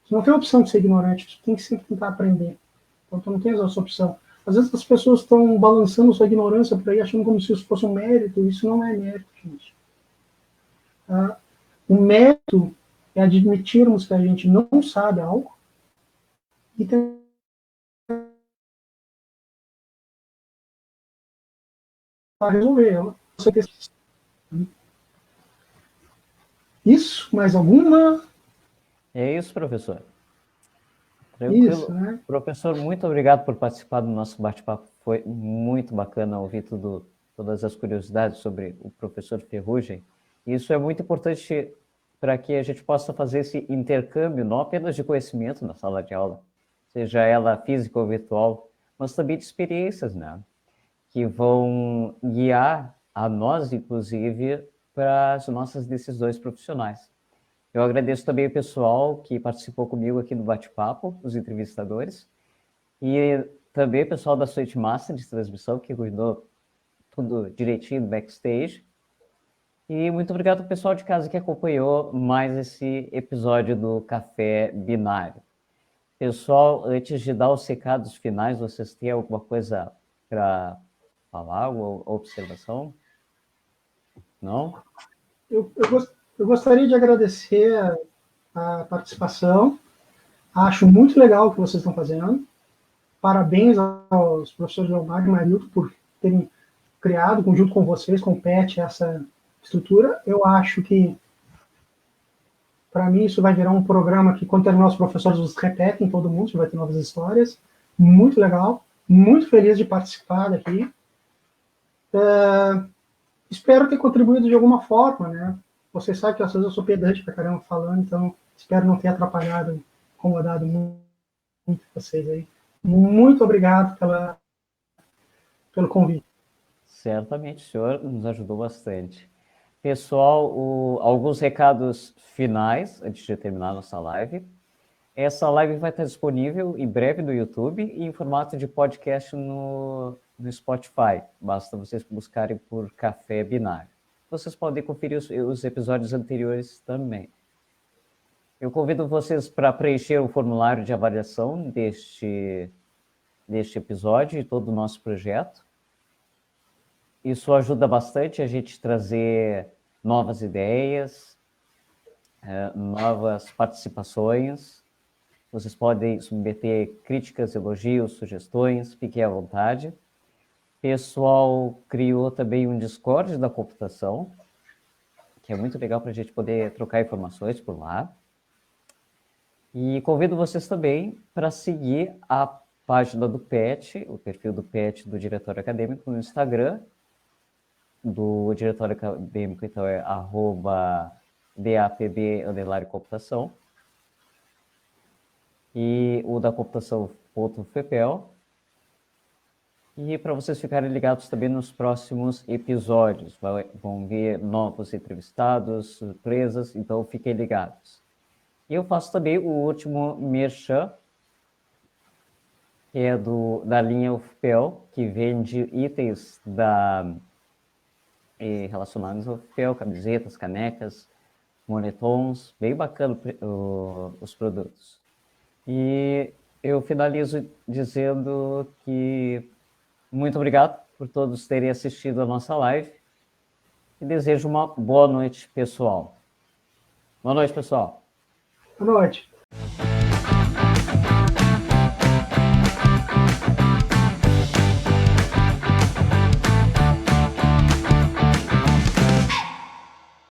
Tu não tem a opção de ser ignorante, tu tem que sempre tentar aprender. Então tu não tens essa opção. Às vezes as pessoas estão balançando sua ignorância por aí, achando como se isso fosse um mérito. Isso não é mérito, gente. Tá? O mérito é admitirmos que a gente não sabe algo e tentar resolver ela. Isso? Mais alguma? É isso, professor. Tranquilo. Isso, né? Professor, muito obrigado por participar do nosso bate-papo. Foi muito bacana ouvir todas as curiosidades sobre o professor Ferrugem. Isso é muito importante para que a gente possa fazer esse intercâmbio, não apenas de conhecimento na sala de aula, seja ela física ou virtual, mas também de experiências, né? Que vão guiar a nós, inclusive, para as nossas decisões profissionais. Eu agradeço também o pessoal que participou comigo aqui no bate-papo, os entrevistadores, e também o pessoal da Suite Master de transmissão, que cuidou tudo direitinho do backstage. E muito obrigado ao pessoal de casa que acompanhou mais esse episódio do Café Binário. Pessoal, antes de dar os recados finais, vocês têm alguma coisa para falar, alguma observação? Não? Eu gostaria de agradecer a participação. Acho muito legal o que vocês estão fazendo. Parabéns aos professores Leomar e Marilton por terem criado, junto com vocês, com o PET, essa estrutura. Eu acho que, para mim, isso vai virar um programa que, quando terminar, os professores os repetem, todo mundo, vai ter novas histórias. Muito legal. Muito feliz de participar daqui. Espero ter contribuído de alguma forma, né? Vocês sabem que às vezes eu sou pedante pra caramba falando, então espero não ter atrapalhado, incomodado muito vocês aí. Muito obrigado pelo convite. Certamente, o senhor nos ajudou bastante. Pessoal, alguns recados finais, antes de terminar a nossa live. Essa live vai estar disponível em breve no YouTube e em formato de podcast no Spotify. Basta vocês buscarem por Café Binário. Vocês podem conferir os episódios anteriores também. Eu convido vocês para preencher o formulário de avaliação deste episódio e todo o nosso projeto. Isso ajuda bastante a gente trazer novas ideias, novas participações. Vocês podem submeter críticas, elogios, sugestões, fiquem à vontade. O pessoal criou também um Discord da computação, que é muito legal para a gente poder trocar informações por lá. E convido vocês também para seguir a página do PET, o perfil do PET do Diretório Acadêmico no Instagram. Do Diretório Acadêmico, então, é @DAPB_computação. E o da computação.fepel. E para vocês ficarem ligados também nos próximos episódios. Vão ver novos entrevistados, surpresas, então fiquem ligados. E eu faço também o último merchan, que é da linha UFPEL, que vende itens relacionados ao UFPEL, camisetas, canecas, moletons, bem bacana os produtos. E eu finalizo dizendo que muito obrigado por todos terem assistido a nossa live e desejo uma boa noite, pessoal. Boa noite, pessoal. Boa noite.